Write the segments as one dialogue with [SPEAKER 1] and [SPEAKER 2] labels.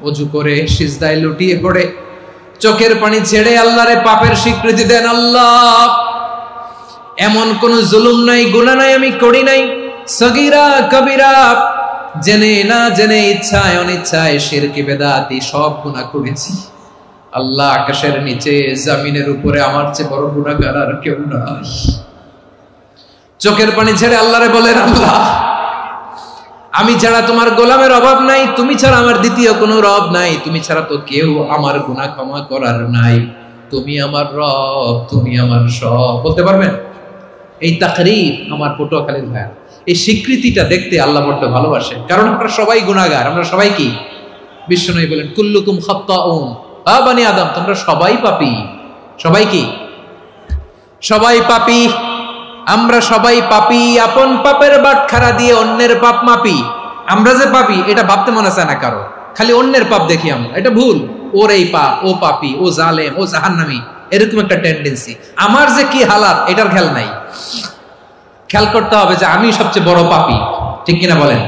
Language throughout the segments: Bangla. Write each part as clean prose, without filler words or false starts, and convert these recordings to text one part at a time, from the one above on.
[SPEAKER 1] ওযু করে সিজদায় লুটিয়ে পড়ে চোখের পানি ছেড়ে আল্লাহরে পাপের স্বীকৃতি দেন। আল্লাহ, এমন কোন জুলুম নাই, গুনাহ নাই আমি করি নাই, সগীরা কবিরা, জেনে না জেনে, ইচ্ছায় অনিচ্ছায়, শিরকি বেদাতি সব গুনাহ করেছি। আল্লাহ, আকাশের নিচে জমিনের উপরে আমার চেয়ে বড় গুনাহগার আর কেউ নাই। চোখের পানি ছেড়ে আল্লাহরে বলেন, আল্লাহ, আমি ছাড়া তোমার গোলামের অভাব নাই, তুমি ছাড়া আমার দ্বিতীয় কোনো রব নাই, তুমি ছাড়া তো কেউ আমার গুনাহ ক্ষমা করার নাই, তুমি আমার রব, তুমি আমার সব। বলতে পারবেন? এই তাকরীর আমার পটুয়াখালীর ভাই, এই স্বীকৃতিটা দেখতে আল্লাহ বড্ড ভালোবাসে, কারণ আমরা সবাই গুনাহগার। আমরা সবাই কি? বিশ্বনবী বলেন, কুল্লুকুম খাত্তাউন, বানি আদম, তোমরা সবাই পাপী। সবাই কি? সবাই পাপী। আমরা সবাই পাপী। আপন পাপের বাটখারা দিয়ে অন্যের পাপ মাপি। আমরা যে পাপী এটা ভাবতে মনে চায় না কারো, খালি অন্যের পাপ দেখি আমরা, এটা ভুল। ওর এই পাপ, ও পাপী, ও জালেম, ও জাহান্নামী, এরকম একটা টেন্ডেন্সি। আমার যে কি হালাত এটার খেয়াল নাই। খেয়াল করতে হবে যে আমি সবচেয়ে বড় পাপী, ঠিক কিনা বলেন?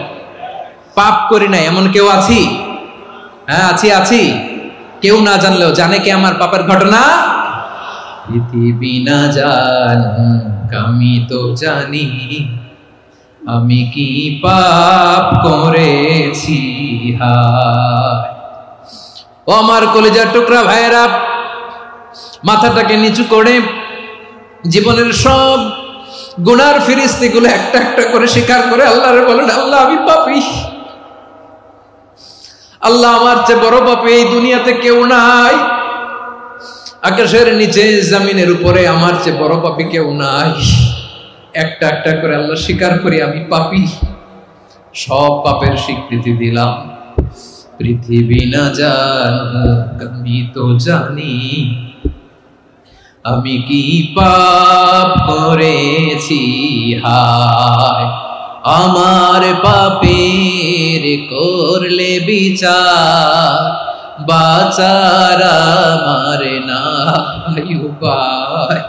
[SPEAKER 1] পাপ করি নাই এমন কেউ আছি? হ্যাঁ, আছি। কেউ না জানলেও জানে কে আমার পাপের ঘটনা? পৃথিবী না জানুক আমি তো জানি, আমি কি পাপ করেছি। হায় ও আমার কলিজার টুকরা ভাইয়েরা, মাথাটাকে নিচু করে জীবনের সব গুনার ফিরিস্তিগুলো একটা একটা করে স্বীকার করে আল্লাহরে বলেন, আল্লাহ, আমি পাপী। আল্লাহ, আমার চেয়ে বড় পাপী এই দুনিয়াতে কেউ নাই। আকাশের নিচে জমিনের উপরে আমার চেয়ে বড় পাপী কেউ নাই। একটা একটা করে আল্লাহ স্বীকার করি আমি পাপী। সব পাপের স্বীকৃতি দিলাম। পৃথিবী না জানুক আমি তো জানি, আমি কি পাপ করেছি। হায় আমার পাপের করলে বিচার, বাঁচার আমার নাই উপায়।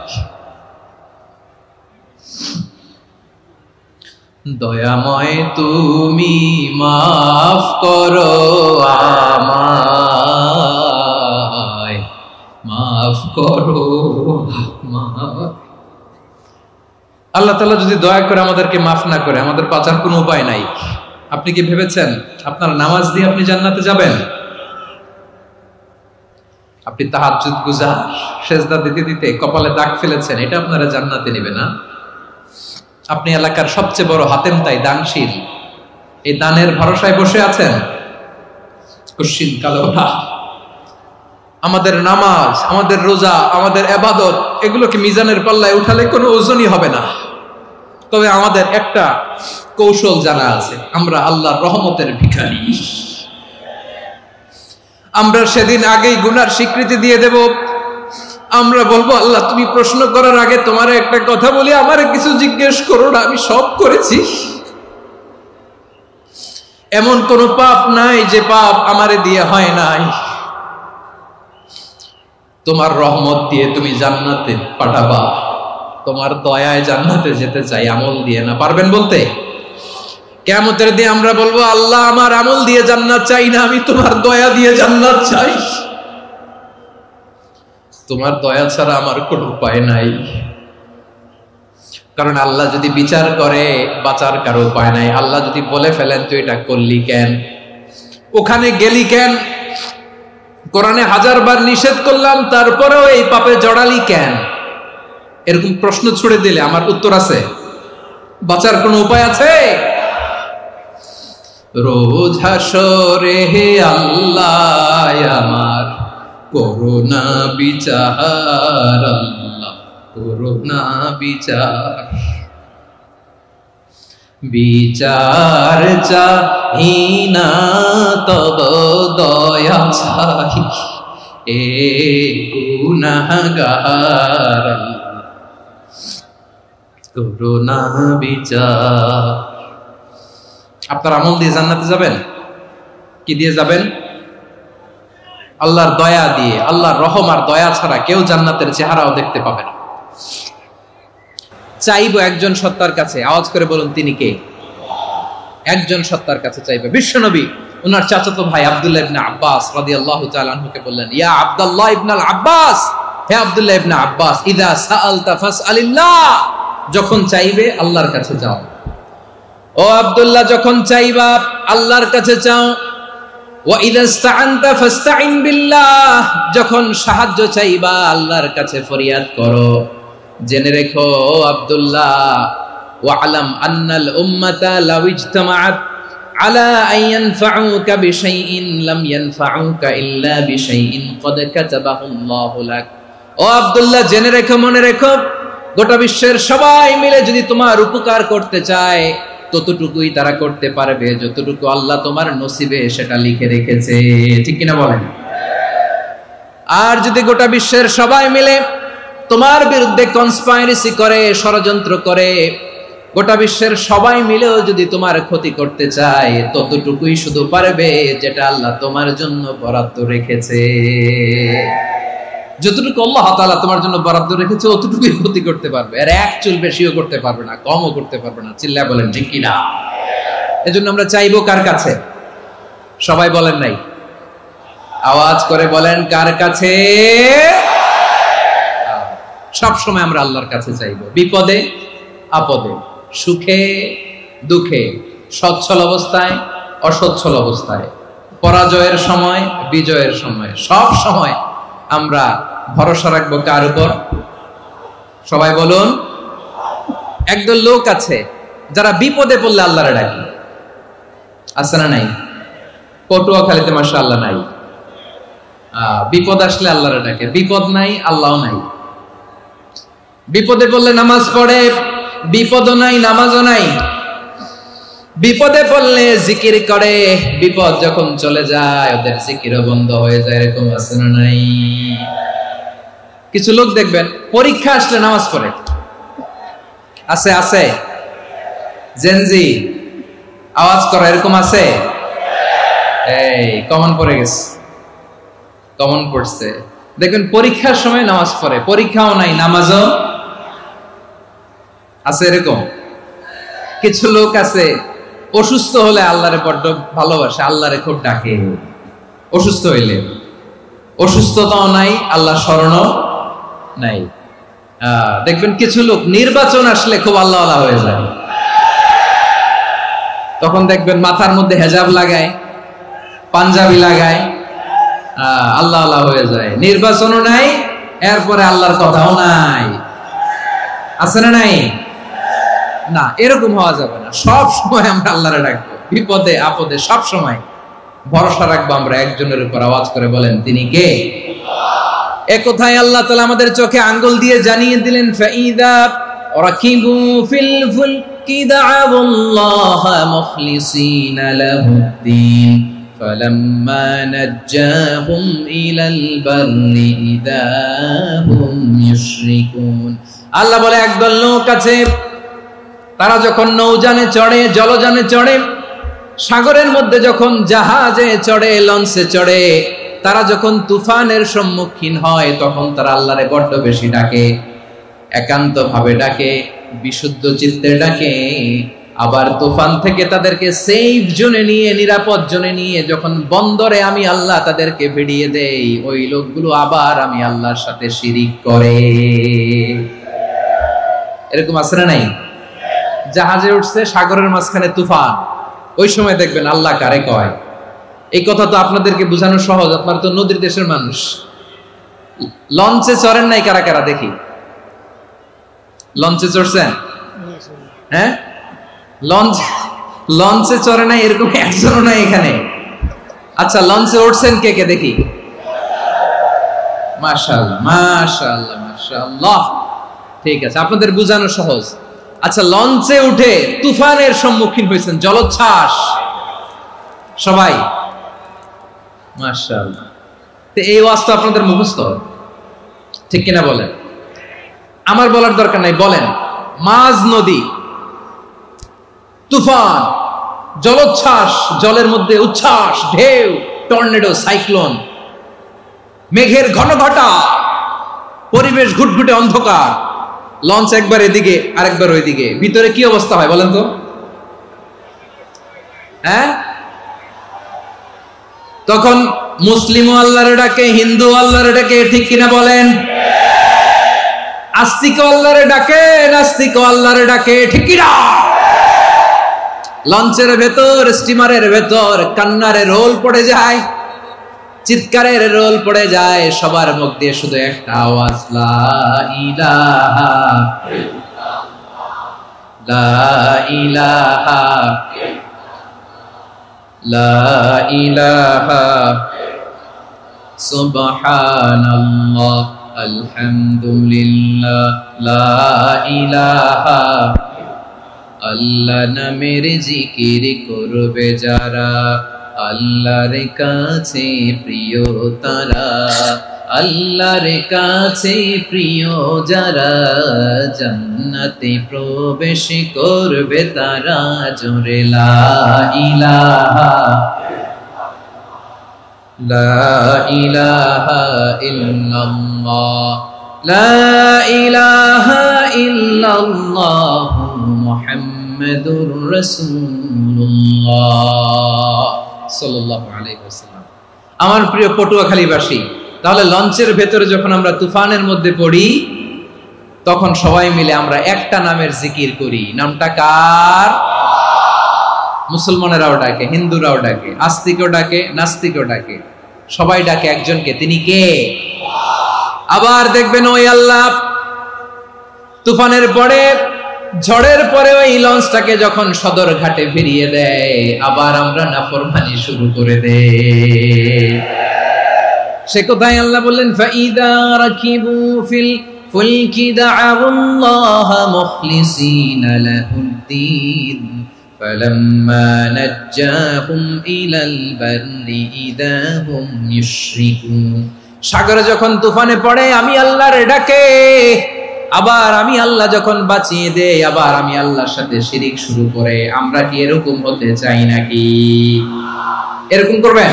[SPEAKER 1] দয়াময় তুমি মাফ করো আমায়, মাফ করো আমায়। আল্লাহ তাআলা যদি দয়া করে আমাদেরকে মাফ না করে, আমাদের বাঁচার কোনো উপায় নাই। আপনি কি ভেবেছেন আপনার নামাজ দিয়ে আপনি জান্নাতে যাবেন? আপনি তাহাজ্জুদ গুজার, সেজদা দিতে দিতে কপালে দাগ ফেলেছেন, এটা আপনারা জান্নাতে নেবে না। আপনি এলাকার সবচেয়ে বড় হাতেম তাই দানশীল, এই দানের ভরসায় বসে আছেন। কুশ্চিন কালো না। আমাদের নামাজ, আমাদের রোজা, আমাদের ইবাদত, এগুলোকে মিজানের পাল্লায় উঠালে কোনো ওজনই হবে না। তবে আমাদের একটা কৌশল জানা আছে, আমরা আল্লাহর রহমতের ভিখারি। আমরা সেদিন আগেই গুনার স্বীকৃতি দিয়ে দেব। আমরা বলবো, আল্লাহ, তুমি প্রশ্ন করার আগে তোমার একটা কথা বলি, আমারে কিছু জিজ্ঞেস করো না, আমি সব করেছি। এমন কোন পাপ নাই যে পাপ আমারে দিয়ে হয় নাই। তোমার রহমত দিয়ে তুমি জান্নাতে পাঠাবা, তোমার দয়ায় জান্নাতে যেতে চাই, আমল দিয়ে না। পারবেন বলতে? কিয়ামতের দিন আমরা বলবো, আল্লাহ, আমার আমল দিয়ে জান্নাত চাই না, আমি তোমার দয়া দিয়ে জান্নাত চাই। তোমার দয়া ছাড়া আমার কোনো উপায় নাই। কারণ আল্লাহ যদি বিচার করে, বাঁচার কারো উপায় নাই। আল্লাহ যদি বলে ফেলেন তুই এটা করলি কেন, ওখানে গেলি কেন, কোরআনে 1000 বার নিষেধ করলাম তারপরেও এই পাপে জড়ালি কেন, এরকম প্রশ্ন ছুড়ে দিলে আমার উত্তর আছে? বাঁচার কোনো উপায় আছে? রোজ হাসরে হে আল্লাহ আমার করুণা বিচার, আল্লাহ করুণা বিচার। বিচার চাহি না তব দয়া চাহি, এ গুনাহগার, করুণা বিচার। আপনার আমল দিয়ে জান্নাতে যাবেন? কি দিয়ে যাবেন? আল্লাহর দয়া দিয়ে। আল্লাহর রহম আর দয়া ছাড়া কেউ জান্নাতের চেহারাও দেখতে পাবে না। চাইবো একজন সত্তার কাছে, আওয়াজ করে বলুন তিনি কে? একজন সত্তার কাছে চাইবে, বিশ্বনবী ওনার চাচাতো ভাই আব্দুল্লাহ ইবনে আব্বাস রাদিয়াল্লাহু তাআলা আনহুকে বললেন, ইয়া আব্দুল্লাহ ইবনে আব্বাস, হে আব্দুল্লাহ ইবনে আব্বাস, ইযা সাআলতা ফাসআলিল্লাহ, যখন চাইবে আল্লাহর কাছে যাও। ও আব্দুল্লাহ, যখন চাইবা আল্লাহর কাছে চাও। ওয়া ইযা ইসতাআনতা ফাসতাইন বিল্লাহ, যখন সাহায্য চাইবা আল্লাহর কাছে ফরিয়াদ করো। জেনে রেখো ও আব্দুল্লাহ, ওয়া'লাম আন্নাল উম্মাতা লাউ ইজতামাআত আলা আন ইয়ানফাউকা বিশাইইন লাম ইয়ানফাউকা ইল্লা বিশাইইন ক্বাদ কাতাবাহু আল্লাহু লাক। ও আব্দুল্লাহ, জেনে রেখো, মনে রেখো, গোটা বিশ্বের সবাই মিলে যদি তোমার উপকার করতে চায় ততটুকুই তারা করতে পারবে যতটুকু আল্লাহ তোমার নসিবে সেটা লিখে রেখেছে। ঠিক কিনা বলেন? আর যদি গোটা বিশ্বের সবাই মিলে তোমার বিরুদ্ধে কনস্পাইরেসি করে, ষড়যন্ত্র করে, গোটা বিশ্বের সবাই মিলেও যদি তোমার ক্ষতি করতে চায় ততটুকুই শুধু পারবে যেটা আল্লাহ তোমার জন্য বরাদ্দ রেখেছে। যতটুকু আল্লাহ তাআলা তোমার জন্য বরাদ্দ রেখেছে অতটুকুই ক্ষতি করতে পারবে, আর এক চুল বেশিও করতে পারবে না, কমও করতে পারবে না। চিল্লায় বলেন ঠিক কিনা? এজন্য আমরা চাইবো কার কাছে? সবাই বলেন নাই, আওয়াজ করে বলেন কার কাছে? সব সময় আমরা আল্লাহর কাছে চাইবো, বিপদে আপদে, সুখে দুঃখে, সচ্ছল অবস্থায় অসচ্ছল অবস্থায়, পরাজয়ের সময় বিজয়ের সময়, সব সময় আমরা ভরসা রাখবো কার উপর? সবাই বলুন। একদল লোক আছে যারা বিপদে পড়লে আল্লাহরে ডাকে, আছে না নাই? পটুয়াখালীতে মাশাআল্লাহ নাই, বিপদ আসলে আল্লাহরে ডাকে, বিপদ নাই আল্লাহও নাই। বিপদে পড়লে নামাজ পড়ে, বিপদও নাই নামাজও নাই। বিপদে পড়লে জিকির করে, বিপদ যখন চলে যায় ওদের জিকিরও বন্ধ হয়ে যায়। এরকম আছে না নাই? কিছু লোক দেখবেন পরীক্ষা আসলে নামাজ পড়ে, আছে আছে? জেনজি আওয়াজ করে, এরকম আছে? এই কমন পড়ে গেছে, কমন পড়ছে। দেখবেন পরীক্ষার সময় নামাজ পড়ে, পরীক্ষাও নাই নামাজও আছে। এরকম কিছু লোক আছে অসুস্থ হলে আল্লাহরে বড্ড ভালোবাসে, আল্লাহরে খুব ডাকে। অসুস্থ হইলে অসুস্থতাও নাই, আল্লাহ স্মরণও নাই। দেখবেন কিছু লোক নির্বাচন আসলে খুব আল্লাহওয়ালা হয়ে যায়, তখন দেখবেন মাথার মধ্যে হেজাব লাগায়, পাঞ্জাবি লাগায়, আল্লাহওয়ালা হয়ে যায়। নির্বাচনও নাই, এরপরে আল্লাহর কথাও নাই। আছে না নাই? না, এরকম হওয়া যাবে না। সব সময় আমরা আল্লাহরে ডাকবো, বিপদে আপদে সব সময় ভরসা রাখবো আমরা একজনের উপর। আওয়াজ করে বলেন তিনি কে? এ কথায় আল্লাহ তাআলা আমাদের চোখে আঙ্গুল দিয়ে জানিয়ে দিলেন, ফাইদা রাকিবু ফিল ফুলকি দা'আবুল্লাহা মুখলিসিনা লাহুদ্দিন ফালাম্মা নাজ্জাহুম ইলাল বাররি ইযা হুম ইউশরিকুন। আল্লাহ বলে একদল লোক আছে, তারা যখন নৌযানে চড়ে, জলযানে চড়ে, সাগরের মধ্যে যখন জাহাজে চড়ে, লঞ্চে চড়ে, তারা যখন তুফানের সম্মুখীন হয় তখন তারা আল্লাহরে বড্ড বেশি ডাকে, একান্ত ভাবে ডাকে, বিশুদ্ধ চিত্তে ডাকে। আবার তুফান থেকে তাদেরকে সেফ জোনে নিয়ে, নিরাপদ জোনে নিয়ে যখন বন্দরে আমি আল্লাহ তাদেরকে ভিড়িয়ে দেই, ওই লোকগুলো আবার আমি আল্লাহর সাথে শিরিক করে। এরকম আছে না নাই? জাহাজে উঠছে, সাগরের মাঝখানে তুফান, ওই সময় দেখবেন আল্লাহ কারে কয়। এই কথা তো আপনাদেরকে বোঝানো সহজ, আপনারা তো নদীর দেশের মানুষ। লঞ্চে চড়েন নাই কারা কারা? দেখি, লঞ্চে চড়ছেন? হ্যাঁ, লঞ্চে চড়ে নাই এরকম একজনও নাই এখানে। আচ্ছা, লঞ্চে উঠছেন কে কে? দেখি। মাশাআল্লাহ মাশাআল্লাহ মাশাআল্লাহ, ঠিক আছে, আপনাদের বোঝানো সহজ। আচ্ছা, লঞ্চে উঠে তুফানের সম্মুখীন হয়েছেন, জলোচ্ছ্বাস, সবাই? মাশাআল্লাহ। তো এই ওয়াজ তো আপনাদের মুখস্থ, ঠিক কিনা বলেন? আমার বলার দরকার নাই, বলেন। মাঝ নদী, তুফান, জলোচ্ছ্বাস, জলের মধ্যে উচ্ছ্বাস, ঢেউ, টর্নেডো, সাইক্লোন, মেঘের ঘনঘটা, পরিবেশ ঘুটঘুটে অন্ধকার, লঞ্চ একবার এদিকে আরেকবার ওইদিকে, ভিতরে কি অবস্থা হয় বলেন তো? হ্যাঁ, তখন মুসলিম আল্লাহর ডাকে, হিন্দু আল্লাহর ডাকে, ঠিক কিনা বলেন? আস্তিক আল্লাহর ডাকে, নাস্তিক আল্লাহর ডাকে, ঠিক কিনা? লঞ্চের ভেতর, স্টিমারের ভেতর কান্নারে রোল পড়ে যায়, চিৎকারের রোল পড়ে যায়, সবার মুখ দিয়ে শুধু একটা আওয়াজ, লা ইলাহা লা ইলাহা লা ইলাহা সুবহানাল্লাহ আলহামদুলিল্লাহ লা ইলাহা। আল্লাহ নামের জিকির করবে যারা, আল্লাহর কাছে প্রিয় তারা, আল্লাহর কাছে প্রিয় যারা, জান্নাতে প্রবেশ করবে তারা, জোরে লা ইলাহা লা ইলাহা ইল্লাল্লাহ লা ইলাহা ইল্লাল্লাহ মুহাম্মাদুর রাসূলুল্লাহ সাল্লাল্লাহু আলাইহি ওয়াসাল্লাম। আমার প্রিয় পটুয়াখালীবাসী, তাহলে লঞ্চের ভেতরে যখন আমরা তুফানের মধ্যে পড়ি, তখন সবাই মিলে আমরা একটা নামের জিকির করি। নামটা কার? মুসলমানেরাও ডাকে, হিন্দুরাও ডাকে, আস্তিকও ডাকে, নাস্তিকও ডাকে, সবাই ডাকে একজনকে। তিনি কে? আবার দেখবেন ওই আল্লাহ তুফানের পরে, ঝড়ের পরে ওই লঞ্চটাকে যখন সদর ঘাটে ফিরিয়ে দেয়, আবার আমরা নাফরমানি শুরু করে দেই। সে কোথায়? আল্লাহ বললেন, ফাইদা রাকিবু ফিল ফুলকি দা'আল্লাহ মুখলিসিনা লাহুদ্দিন ফালাম্মা নাজ্জাহুম ইলাল বাররি ইযা হুম ইউশরিকুন। সাগরে যখন তুফানে পড়ে আমি আল্লাহর ডাকে, আবার আমি আল্লাহ যখন বাঁচিয়ে দেই, আবার আমি আল্লাহর সাথে শিরিক শুরু করে। আমরা কি এরকম হতে চাই নাকি? এরকম করবেন?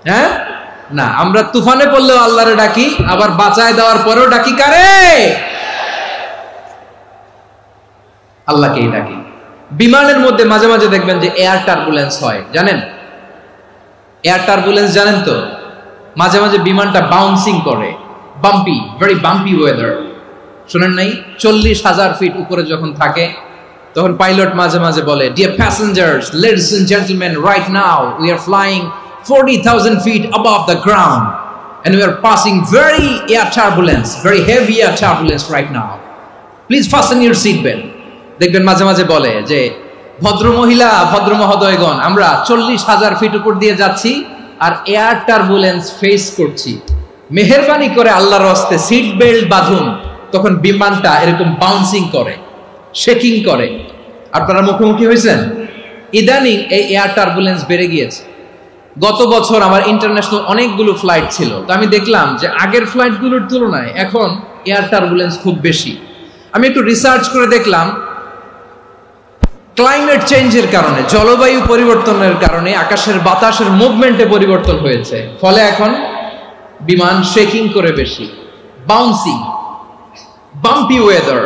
[SPEAKER 1] হ্যাঁ না, আমরা তুফানে পড়লেও আল্লাহরে ডাকি, আবার বাঁচায় দেওয়ার পরেও ডাকি কারে? আল্লাহকেই ডাকি। বিমানের মধ্যে মাঝে মাঝে দেখবেন যে এয়ার টার্বুলেন্স হয়, জানেন? এয়ার টার্বুলেন্স জানেন তো? মাঝে মাঝে বিমানটা বাউন্সিং করে, বাম্পি, ভেরি বাম্পি ওয়েদার। শুনেন নাই? 40,000 ফিট উপরে যখন থাকে, তখন পাইলট মাঝে মাঝে বলে, dear passengers, ladies and gentleman, right now we are flying 40,000 feet above the ground and we are passing very air turbulence, very heavy air turbulence right now. Please fasten your seat belt. দেখবেন মাঝে মাঝে বলে যে, ভদ্র মহিলা, ভদ্র মহোদয়গণ, আমরা 40,000 ফিট উপর দিয়ে যাচ্ছি আর এয়ার টার্বুলেন্স ফেস করছি, মেহেরবানি করে আল্লাহর রাস্তে সিট বেল্ট বাঁধুন। তখন বিমানটা এরকম বাউন্সিং করে, শেকিং করে। আপনারা মুখোমুখি হয়েছেন? ইদানিং এই এয়ার টার্বুলেন্স বেড়ে গিয়েছে। গত বছর আমার ইন্টারন্যাশনাল অনেকগুলো ফ্লাইট ছিল, তো আমি দেখলাম যে আগের ফ্লাইটগুলোর তুলনায় এখন এয়ার টার্বুলেন্স খুব বেশি। আমি একটু রিসার্চ করে দেখলাম, ক্লাইমেট চেঞ্জের কারণে, জলবায়ু পরিবর্তনের কারণে আকাশের বাতাসের মুভমেন্টে পরিবর্তন হয়েছে, ফলে এখন বিমান শেকিং করে বেশি, বাউন্সিং, বাম্পি ওয়েদার।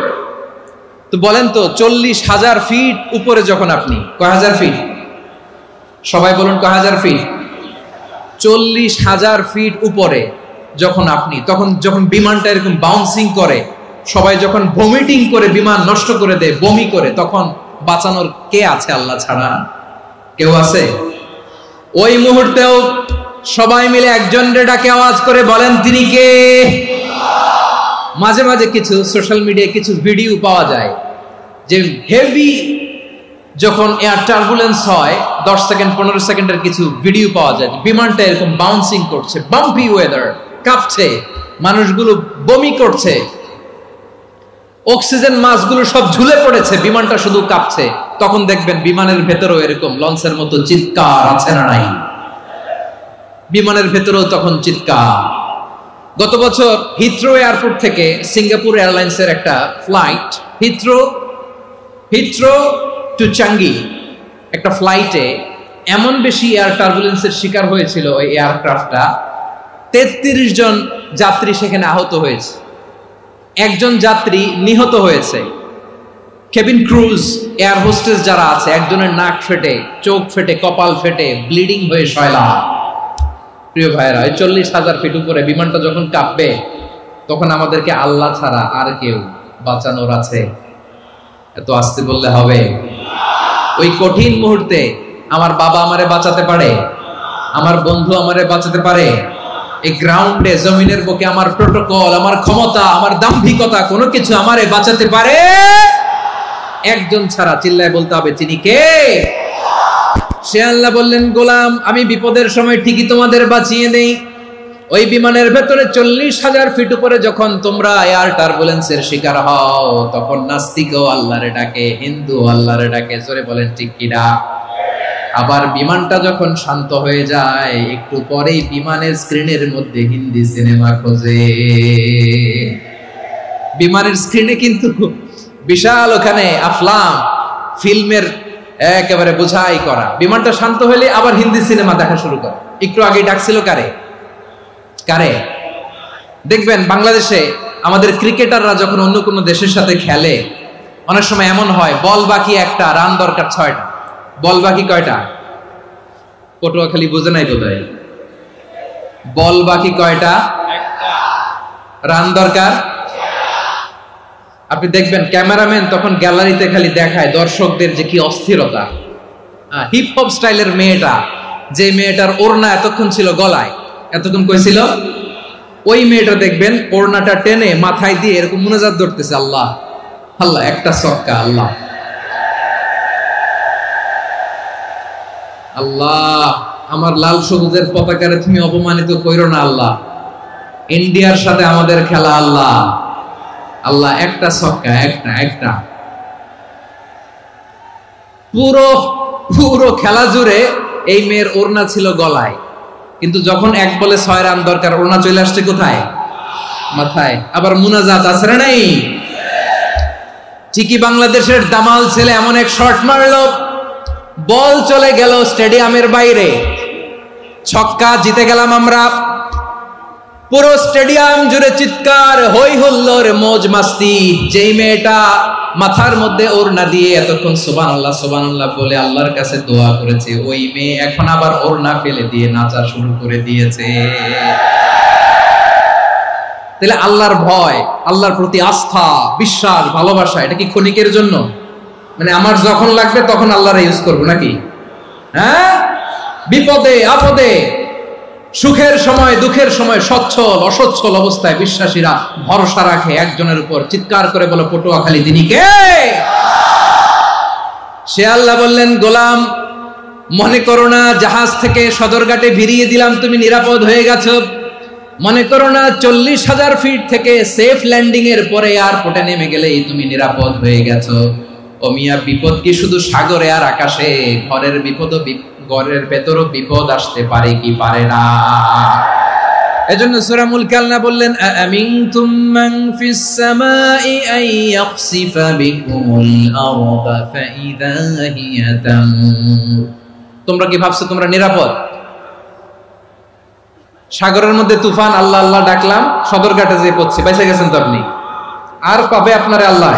[SPEAKER 1] তো বলেন তো, 40,000 ফিট উপরে যখন আপনি, কয় হাজার ফিট? সবাই বলুন, কয় হাজার ফিট? 40,000 ফিট উপরে যখন আপনি, তখন যখন বিমানটা এরকম বাউন্সিং করে, সবাই যখন ভমিটিং করে বিমান নষ্ট করে দেয়, বমি করে, তখন বাঁচানোর কে আছে আল্লাহ ছাড়া? কেউ আছে? ওই মুহূর্তেও সবাই মিলে একজনের ডাকে আওয়াজ করে বলেন, তিনি কে? মাঝে মাঝে কিছু সোশ্যাল মিডিয়ায় কিছু ভিডিও পাওয়া যায় যে হেভি যখন এয়ার টার্বুলেন্স হয়, 10 সেকেন্ড 15 সেকেন্ডের কিছু ভিডিও পাওয়া যায়, বিমানটা এরকম বাউন্সিং করছে, বাম্পি ওয়েদার, কাঁপছে, মানুষগুলো বমি করছে, অক্সিজেন মাস্কগুলো সব ঝুলে পড়েছে, বিমানটা শুধু কাঁপছে। তখন দেখবেন বিমানের ভেতরেও এরকম লঞ্চের মতো চিৎকার আছে না নাই? বিমানের ভেতরেও তখন চিৎকার। গত বছর হিথ্রো এয়ারপোর্ট থেকে সিঙ্গাপুর এয়ারলাইন্সের একটা ফ্লাইট, হিথ্রো টু চাঙ্গি, একটা ফ্লাইটে এমন বেশি এয়ার টার্বুলেন্সের শিকার হয়েছিল ওই এয়ারক্রাফটটা, 33 জন যাত্রী সেখানে আহত হয়েছে, একজন যাত্রী নিহত হয়েছে। কেবিন ক্রুজ এয়ার হোস্টেস যারা আছে, একজনের নাক ফেটে, চোখ ফেটে, কপাল ফেটে, ব্লিডিং হয়ে শয়লা। প্রিয় ভাইরা, 40,000 ফিট উপরে বিমানটা যখন কাঁপবে, তখন আমাদেরকে আল্লাহ ছাড়া আর কেউ বাঁচানোর আছে? এত আস্তে বললে হবে? ওই কঠিন মুহূর্তে আমার বাবা আমারে বাঁচাতে পারে, আমার বন্ধু আমারে বাঁচাতে পারে? এই গ্রাউন্ডে, জমিনের বুকে আমার প্রোটোকল, আমার ক্ষমতা, আমার দাম্ভিকতা কোনো কিছু আমারে বাঁচাতে পারে? একজন ছাড়া, চিল্লায় বলতে হবে, তিনি কে? সে আল্লাহ বললেন, গোলাম আমি বিপদের সময় ঠিকই তোমাদের বাঁচিয়ে দেই। ওই বিমানের ভেতরে 40,000 ফিট উপরে যখন তোমরা এয়ার টার্বুলেন্সের শিকার হও, তখন নাস্তিকও আল্লাহরে ডাকে, হিন্দু আল্লাহরে ডাকে। জোরে বলেন ঠিক কিনা? আবার বিমানটা যখন শান্ত হয়ে যায়, একটু পরেই বিমানের স্ক্রিনের মধ্যে হিন্দি সিনেমা খোঁজে। বিমানের স্ক্রিনে কিন্তু বিশাল ওখানে আফলাম ফিল্মের একেবারে বোঝাই করা। বিমানটা শান্ত হলে আবার হিন্দি সিনেমা দেখা শুরু করে। একটু আগে ডাকছিল কারে? দেখবেন বাংলাদেশে আমাদের ক্রিকেটাররা যখন অন্য কোনো দেশের সাথে খেলে, অনেক সময় এমন হয়, বল বাকি একটা, রান দরকার 6টা। বল বাকি কয়টা? পটুয়াখালী বোঝে নাই বোধহয়। বল বাকি কয়টা? রান দরকার। আপনি দেখবেন ক্যামেরাম্যান তখন গ্যালারিতে খালি দেখায় দর্শকদের যে কি অস্থিরতা। হিপ হপ স্টাইলের মেয়েটা, যে মেয়েটার ওড়না এতক্ষণ ছিল গলায়, এতক্ষণ কইছিল, ওই মেয়েটা দেখবেন ওড়নাটা টেনে মাথায় দিয়ে এরকম মুনাজাত ধরতেছে, আল্লাহ আল্লাহ, একটা ছক্কা, আল্লাহ আল্লাহ, আমার লাল সবুজের পতাকারে তুমি অপমানিত কইরো না আল্লাহ, ইন্ডিয়ার সাথে আমাদের খেলা, আল্লাহ আল্লাহ, একটা ছক্কা, একটা। পুরো খেলা জুড়ে এই মেয়ের ওড়না ছিল গলায়, কিন্তু যখন 1 বলে 6 রান দরকার, ওড়না চলে আসছে কোথায়? মাথায়। আবার মুনাজাত আছে না নাই? ঠিকই বাংলাদেশের দামাল ছেলে এমন এক শট মারলো, বল চলে গেল স্টেডিয়ামের বাইরে, ছক্কা, জিতে গেলাম আমরা। পুরো স্টেডিয়াম জুড়ে চিৎকার, হই হুল্লোড়, মৌজ মাস্তি। যেই মেয়েটা মাথার মধ্যে ওড়না দিয়ে এতক্ষণ সুবহানাল্লাহ সুবহানাল্লাহ বলে আল্লাহর কাছে দোয়া করেছে, ওই মেয়ে এখন আবার ওড়না ফেলে দিয়ে নাচা শুরু করে দিয়েছে। তাহলে আল্লাহর ভয়, আল্লাহর প্রতি আস্থা, বিশ্বাস, ভালোবাসা, এটা কি ক্ষণিকের জন্য? মানে আমার যখন লাগবে তখন আল্লাহর ইউজ করবো নাকি? হ্যাঁ, বিপদে আপদে, সুখের সময় দুঃখের সময়, সচ্ছল অসচ্ছল অবস্থায় বিশ্বাসীরা ভরসা রাখে একজনের উপর। চিৎকার করে বলো, পটুয়াখালী তিনি কে? সে আল্লাহ বললেন, গোলাম মনে করো না জাহাজ থেকে সদরঘাটে ভিড়িয়ে দিলাম, তুমি নিরাপদ হয়ে গেছো। মনে করো না 40,000 ফিট থেকে সেফ ল্যান্ডিং এর পরে এয়ারপোর্টে নেমে গেলেই তুমি নিরাপদ হয়ে গেছো। ও মিয়া, বিপদ কি শুধু সাগরে আর আকাশে? ঘরের বিপদও, ঘরের ভেতরও বিপদ আসতে পারে কি পারে না? এজন্য সূরা মুলক আল্লাহ বললেন, আমিনতুম মান ফিস সামাই আন ইয়াখসিফা বিকুমুল আরদা ফাইদা হিয়া তামুর। তোমরা কি ভাবছো তোমরা নিরাপদ? সাগরের মধ্যে তুফান, আল্লাহ আল্লাহ ডাকলাম, সদরঘাটে যেয়ে পড়ছে, বেঁচে গেছেন তো আপনি। আর পাবে আপনারে আল্লাহ?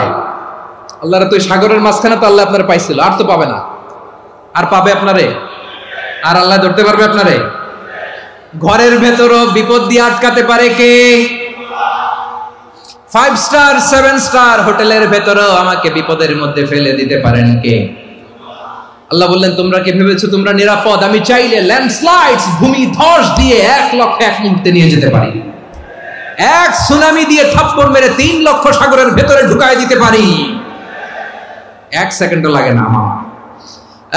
[SPEAKER 1] আল্লাহর তো সাগরের মাঝখানে তো আল্লাহ আপনারে পাইছিল, আর তো পাবে না। আর পাবে আপনারে? আর আল্লাহ ধরতে পারবে আপনারে? ঘরের ভেতরও বিপদ দিয়ে আটকাতে পারে কে? 5 স্টার 7 স্টার হোটেলের ভেতরও আমাকে বিপদের মধ্যে ফেলে দিতে পারেন কে? আল্লাহ বললেন, তোমরা কি ভেবেছো তোমরা নিরাপদ? আমি চাইলে ল্যান্ডস্লাইডস, ভূমি ধস দিয়ে 1 লক্ষ 1 মুহূর্তে নিয়ে যেতে পারি। এক সুনামি দিয়ে থাপ্পড় মেরে 3 লক্ষ সাগরের ভেতরে ঢুকায় দিতে পারি। 1 সেকেন্ডও লাগে না আমার।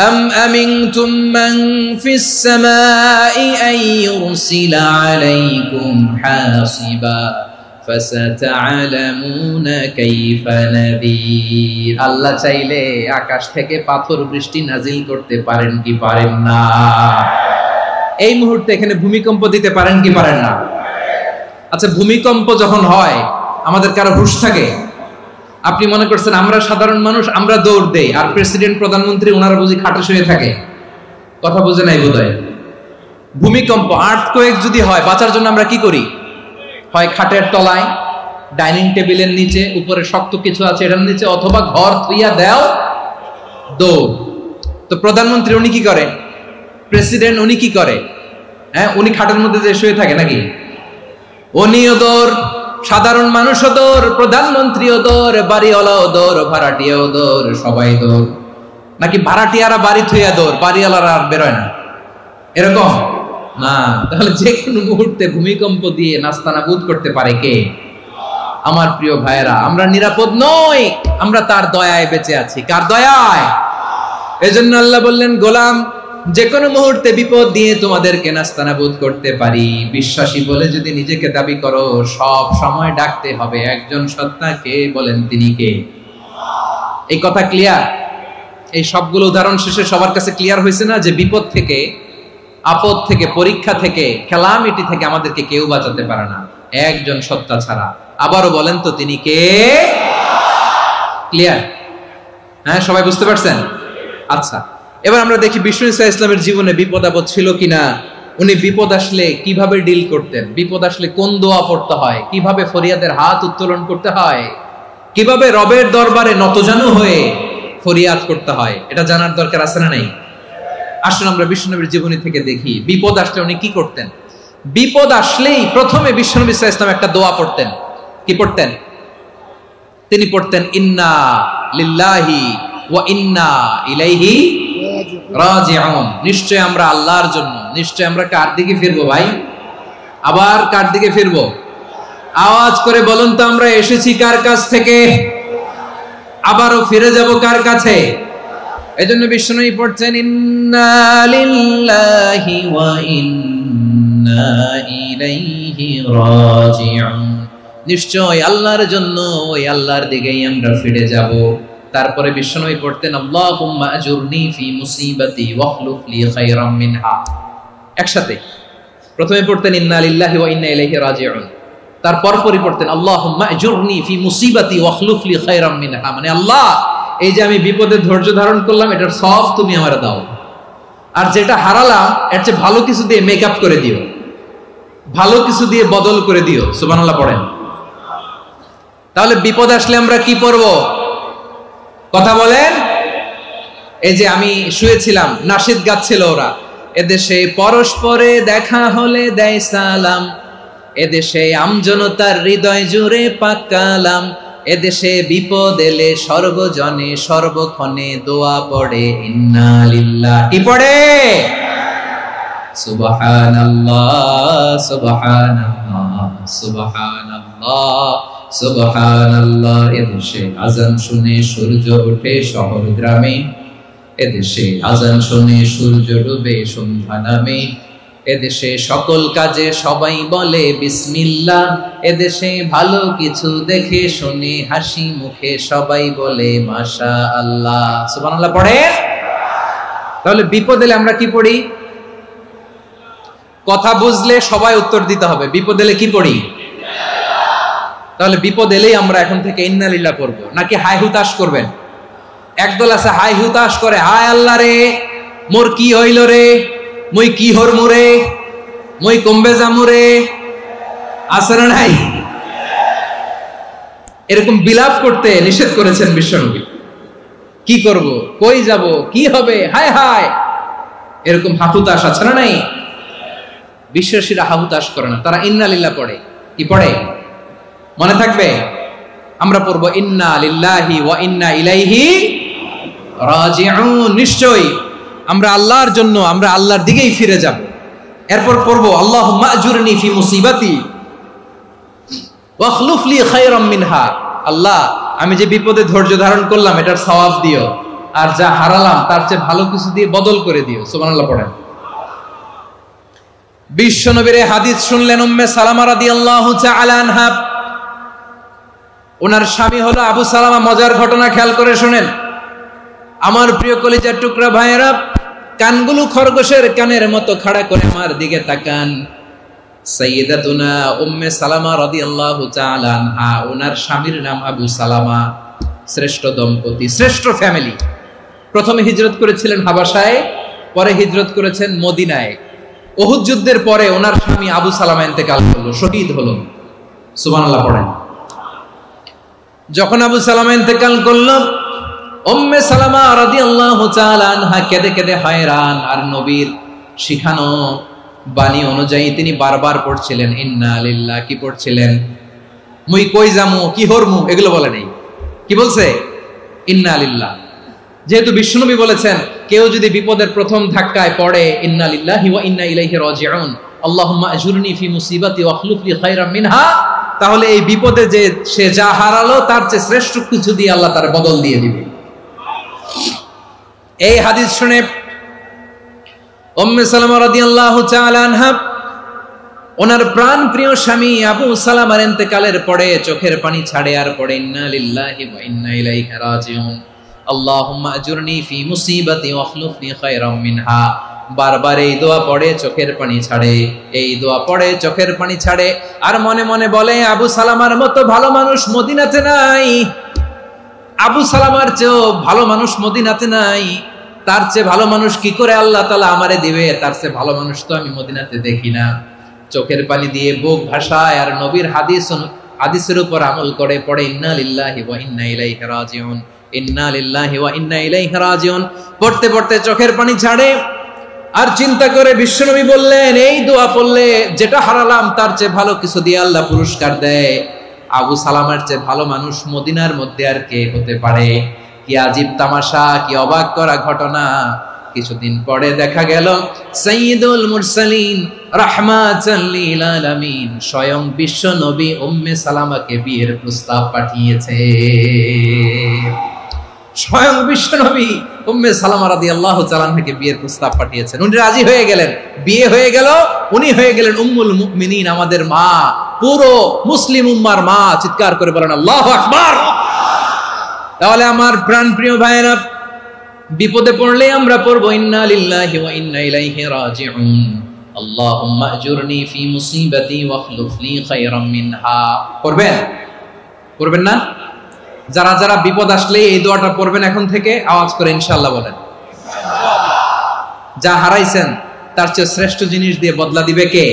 [SPEAKER 1] أم أمنتم من في السماء أن يرسل عليكم حاصبا فستعلمون كيف نذير। আল্লাহ চাইলে আকাশ থেকে পাথর বৃষ্টি নাজিল করতে পারেন কি পারেন না? এই মুহূর্তে এখানে ভূমিকম্প দিতে পারেন কি পারেন না? আচ্ছা, ভূমিকম্প যখন হয় আমাদের কারো হুঁশ থাকে? আপনি মনে করছেন আমরা সাধারণ মানুষ, আমরা দৌড় দেই, আর প্রেসিডেন্ট প্রধানমন্ত্রী ওনারা বুঝি খাটে শুয়ে থাকে? কথা বুঝে নাই বোধহয়। ভূমিকম্প, আর্থকোয়েক যদি হয়, বাঁচার জন্য আমরা কি করি? হয় খাটের তলায়, ডাইনিং টেবিলের নিচে, উপরে শক্ত কিছু আছে এটার নিচে, অথবা ঘর থুইয়া দাও দৌড়। তো প্রধানমন্ত্রী উনি কি করে, প্রেসিডেন্ট উনি কি করে? হ্যাঁ, উনি খাটের মধ্যে যে শুয়ে থাকে নাকি? উনিও দৌড়, সাধারণ মানুষও দৌড়, প্রধানমন্ত্রীও দৌড়, বাড়িওয়ালাও দৌড়, ভাড়াটিয়াও দৌড়, সবাই দৌড়। নাকি ভাড়াটিয়ারা বাড়ি থুইয়া দৌড়, বাড়িওয়ালারা আর বেরোয় না, এরকম না। তাহলে যে কোনো মুহূর্তে ভূমিকম্প দিয়ে নাস্তানাবুদ করতে পারে কে? আমার প্রিয় ভাইয়েরা, আমরা নিরাপদ নই, আমরা তার দয়ায় বেঁচে আছি। কার দয়ায়? এজন্য আল্লাহ বললেন, গোলাম যে কোনো মুহূর্তে বিপদ দিয়ে তোমাদেরকে নাস্তানাবুদ করতে পারি। বিশ্বাসী বলে যদি নিজেকে দাবি করো, সব সময় ডাকতে হবে একজন সত্তাকে। বলেন তিনি কে? এই কথা ক্লিয়ার? এই সবগুলো উদাহরণ শেষে সবার কাছে ক্লিয়ার হয়েছে না যে বিপদ থেকে, আপদ থেকে, পরীক্ষা থেকে, ক্যালামিটি থেকে আমাদেরকে কেউ বাঁচাতে পারে না একজন সত্তা ছাড়া। আবারও বলেন তো তিনি কে? ক্লিয়ার? হ্যাঁ, সবাই বুঝতে পারছেন? আচ্ছা, এবার আমরা দেখি বিষ্ণু ইসা ইসলামের জীবনে বিপদ আপদ ছিল কিনা। উনি বিপদ আসলে কিভাবে ডিল করতেন, বিপদ আসলে কোন দোয়া পড়তে হয়, কিভাবে ফরিয়াদের হাত উত্তোলন করতে হয়, কিভাবে রবের দরবারে নতজানু হয়ে ফরিয়াদ করতে হয়, এটা জানার দরকার আছে না নাই? আসুন আমরা বিষ্ণুনবীর জীবনী থেকে দেখি বিপদ আসলে উনি কি করতেন। বিপদ আসলেই প্রথমে বিষ্ণুনবী সাল্লাল্লাহু আলাইহি ওয়াসাল্লাম একটা দোয়া পড়তেন। কি পড়তেন? তিনি পড়তেন ইন্না লিল্লাহি ওয়া ইন্না ইলাইহি রাজিউন। নিশ্চয় আমরা আল্লাহর জন্য, নিশ্চয় আমরা কার দিকে ফিরবো ভাই? আবার কার দিকে ফিরবো? আওয়াজ করে বলুন তো, আমরা এসেছি কার কাছ থেকে, আবারও ফিরে যাব কার কাছে? এজন্য বিষ্ণুই পড়ছেন ইন্না লিল্লাহি ওয়া ইন্না ইলাইহি রাজিউন। নিশ্চয় আল্লাহর জন্য, ওই আল্লাহর দিকেই আমরা ফিরে যাব। তারপরে বিষ্ণুই পড়তেন আল্লাহুম্মা আজুরনি ফি মুসিবাতি ওয়াখলুফ লি খায়রাম মিনহা। একসাথে প্রথমে পড়তেন ইন্না লিল্লাহি ওয়া ইন্না ইলাইহি রাজিউন, তারপর পড়তেন আল্লাহুম্মা আজুরনি ফি মুসিবাতি ওয়াখলুফ লি খায়রাম মিনহা। মানে আল্লাহ, এই যে আমি বিপদে ধৈর্য ধারণ করলাম, এটার সব তুমি আমারে দাও, আর যেটা হারালাম এর চেয়ে ভালো কিছু দিয়ে মেকআপ করে দিও, ভালো কিছু দিয়ে বদল করে দিও। সুবহানাল্লাহ পড়েন। তাহলে বিপদ আসলে আমরা কি পড়ব? কথা বলেন। এই যে আমি শুয়েছিলাম, নাশিদ গাচ্ছিল ওরা, এদেশে পরস্পরে দেখা হলে দেয় সালাম, এদেশে আমজনতার হৃদয় জুড়ে পাকালাম, এদেশে বিপদ এলে সর্বজনে সর্বক্ষণে দোয়া পড়ে ইন্না লিল্লাহি। কি পড়ে? সুবহানাল্লাহ সুবহানাল্লাহ সুবহানাল্লাহ সুবহানাল্লাহ। এদেশে আজান শুনে সূর্য ওঠে শহর গ্রামে, এদেশে আজান শুনে সূর্য ডুবে সন্ধ্যা নামে, এদেশে সকল কাজে সবাই বলে বিসমিল্লাহ, এদেশে ভালো কিছু দেখে শুনে হাসি মুখে সবাই বলে মাশাআল্লাহ। সুবহানাল্লাহ পড়েন। তাহলে বিপদ এলে আমরা কি পড়ি? কথা বুঝলে সবাই উত্তর দিতে হবে। বিপদ এলে কি পড়ি? তাহলে বিপদ এলেই আমরা এখন থেকে ইন্না লিল্লাহ পড়বো, নাকি হাই হুতাশ করবেন? একদল আছে হাই হুতাশ করে, হায় আল্লাহ রে মোর কি হইল রে, মই কি হর মুরে, মই কমবে জামুরে, আছে না নাই? এরকম বিলাপ করতে নিষেধ করেছেন বিশ্বনবী। কি করব, কই যাব, কি হবে, হায় হায়, এরকম হাহুতাশ আছে না নাই? বিশ্বাসীরা হাহুতাশ করে না, তারা ইন্না লিল্লাহ পড়ে। কি পড়ে মনে থাকবে? আমরা পড়বো ইন্না লিল্লাহি ওয়া ইন্না ইলাইহি রাজিউন। নিশ্চয়ই আমরা আল্লাহর জন্য, আমরা আল্লাহর দিকেই ফিরে যাব। এরপর পড়বো আল্লাহুম্মা আজুরনি ফি মুসিবাতি ওয়াখলুফ লি খায়রাম মিনহা। আল্লাহ, আমি যে বিপদে ধৈর্য ধারণ করলাম এটার সওয়াব দিও, আর যা হারালাম তার চেয়ে ভালো কিছু দিয়ে বদল করে দিও। সুবহানাল্লাহ পড়েন। বিশ্বনবীর হাদিস শুনলেন উম্মে সালামা রাদিয়াল্লাহু তাআলা আনহা। ওনার স্বামী হলো আবু সালামা। মজার ঘটনা খেয়াল করে শুনেন আমার প্রিয় কলিজার টুকরা ভাইয়েরা। কানগুলো খরগোশের কানের মতো খাড়া করে আমার দিকে তাকান। সাইয়্যিদাতুনা উম্মে সালামা রাদিয়াল্লাহু তাআলা আনহা, ওনার স্বামীর নাম আবু সালামা। শ্রেষ্ঠ দম্পতি, শ্রেষ্ঠ ফ্যামিলি। প্রথমে হিজরত করেছিলেন হাবাসায়, পরে হিজরত করেছেন মদিনায়। উহুদ যুদ্ধের পরে ওনার স্বামী আবু সালামা ইন্তেকাল করলো, শহীদ হলো। সুবহানাল্লাহ পড়েন। যখন আবু সালামা ইন্তেকাল করলো, উম্মে সালামা রাদিয়াল্লাহু তাআলা আনহা কেঁদে কেঁদে হয়রান। আর নবীর শিখানো বাণী অনুযায়ী তিনি বারবার পড়ছিলেন ইন্না লিল্লাহ। কি পড়ছিলেন? মুই কই যামু, কি হরমু, এগুলো বলে নাই। কি বলছে? ইন্না লিল্লাহ। যেহেতু বিশ্বনবী বলেছেন কেউ যদি বিপদের প্রথম ধাক্কায় পড়ে ইন্না লিল্লাহি ওয়া ইন্না ইলাইহি রাজিউন, আল্লাহুম্মা আজুরনি ফি মুসিবাতি ওয়া আখলুফ লি খায়রাম মিনহা, তাহলে এই বিপদে যে সে যা হারালো তার চেয়ে শ্রেষ্ঠ কিছু দিয়ে আল্লাহ তার বদল দিয়ে দিবে। এই হাদিস শুনে উম্মে সালামা রাদিয়াল্লাহু তাআলা আনহা ওনার প্রাণ প্রিয় স্বামী আবু সালামার ইন্তেকালের পরে চোখের পানি ছাড়ে আর পড়ে ইন্না লিল্লাহি ওয়া ইন্না ইলাইহি রাজিউন, আল্লাহুম্মা আজুরনি ফি মুসিবাতি ওয়া আখলুফনি খায়রাম মিনহা। বারবার এই দোয়া পড়ে চোখের পানি ছাড়ে, এই দোয়া পড়ে চোখের পানি ছাড়ে, আর মনে মনে বলে আবু সালামার মতো ভালো মানুষ মদিনাতে নাই, আবু সালামার চেয়েও ভালো মানুষ মদিনাতে নাই, তার চেয়ে ভালো মানুষ কি করে আল্লাহ তাআলা আমারে দিবে, তার চেয়ে ভালো মানুষ তো আমি মদিনাতে দেখি না। চোখের পানি দিয়ে বুক ভাসায় আর নবীর হাদিসের উপর আমল করে পড়ে ইন্না লিল্লাহি ওয়া ইন্না ইলাইহি রাজিউন, ইন্না লিল্লাহি ওয়া ইন্না ইলাইহি রাজিউন। পড়তে পড়তে চোখের পানি ছাড়ে আর চিন্তা করে বিশ্বনবী বললেন এই দোয়া পড়লে যেটা হারালাম তার চেয়ে ভালো কিছু দিয়ে আল্লাহ পুরস্কার দেয়। আবু সালামার চেয়ে ভালো মানুষ মদিনার মধ্যে আর কে হতে পারে? কি আজীব তামাশা, কি অবাক করা ঘটনা। কিছুদিন পরে দেখা গেল সাইয়্যিদুল মুরসালিন রাহমাতাল লিল আলামিন স্বয়ং বিশ্ব নবী উম্মে সালামাকে বিয়ের প্রস্তাব পাঠিয়েছে। স্বয়ং বিশ্ব নবী উম্মে সালামা রাদিয়াল্লাহু তাআলা আনহাকে বিয়ের প্রস্তাব পাঠিয়েছেন। উনি রাজি হয়ে গেলেন, বিয়ে হয়ে গেল, উনি হয়ে গেলেন উম্মুল মুমিনিন, আমাদের মা, পুরো মুসলিম উম্মার মা। চিৎকার করে বলেন আল্লাহু আকবার। তাহলে আমার প্রাণ প্রিয় ভাইরা, বিপদে পড়লে আমরা পড়বো ইন্না লিল্লাহি ওয়া ইন্না ইলাইহি রাজিউন, আল্লাহুম্মা আজুরনি ফি মুসিবাতি ওয়া আখলুফ লি খায়রাম মিনহা। পড়বেন? পড়বেন না? যারা যারা বিপদ আসলে এই দোয়াটা পড়বেন এখন থেকে আওয়াজ করে ইনশাআল্লাহ বলেন। যা হারাইছেন তার চেয়ে শ্রেষ্ঠ জিনিস দিয়ে বদলা দিবে কে?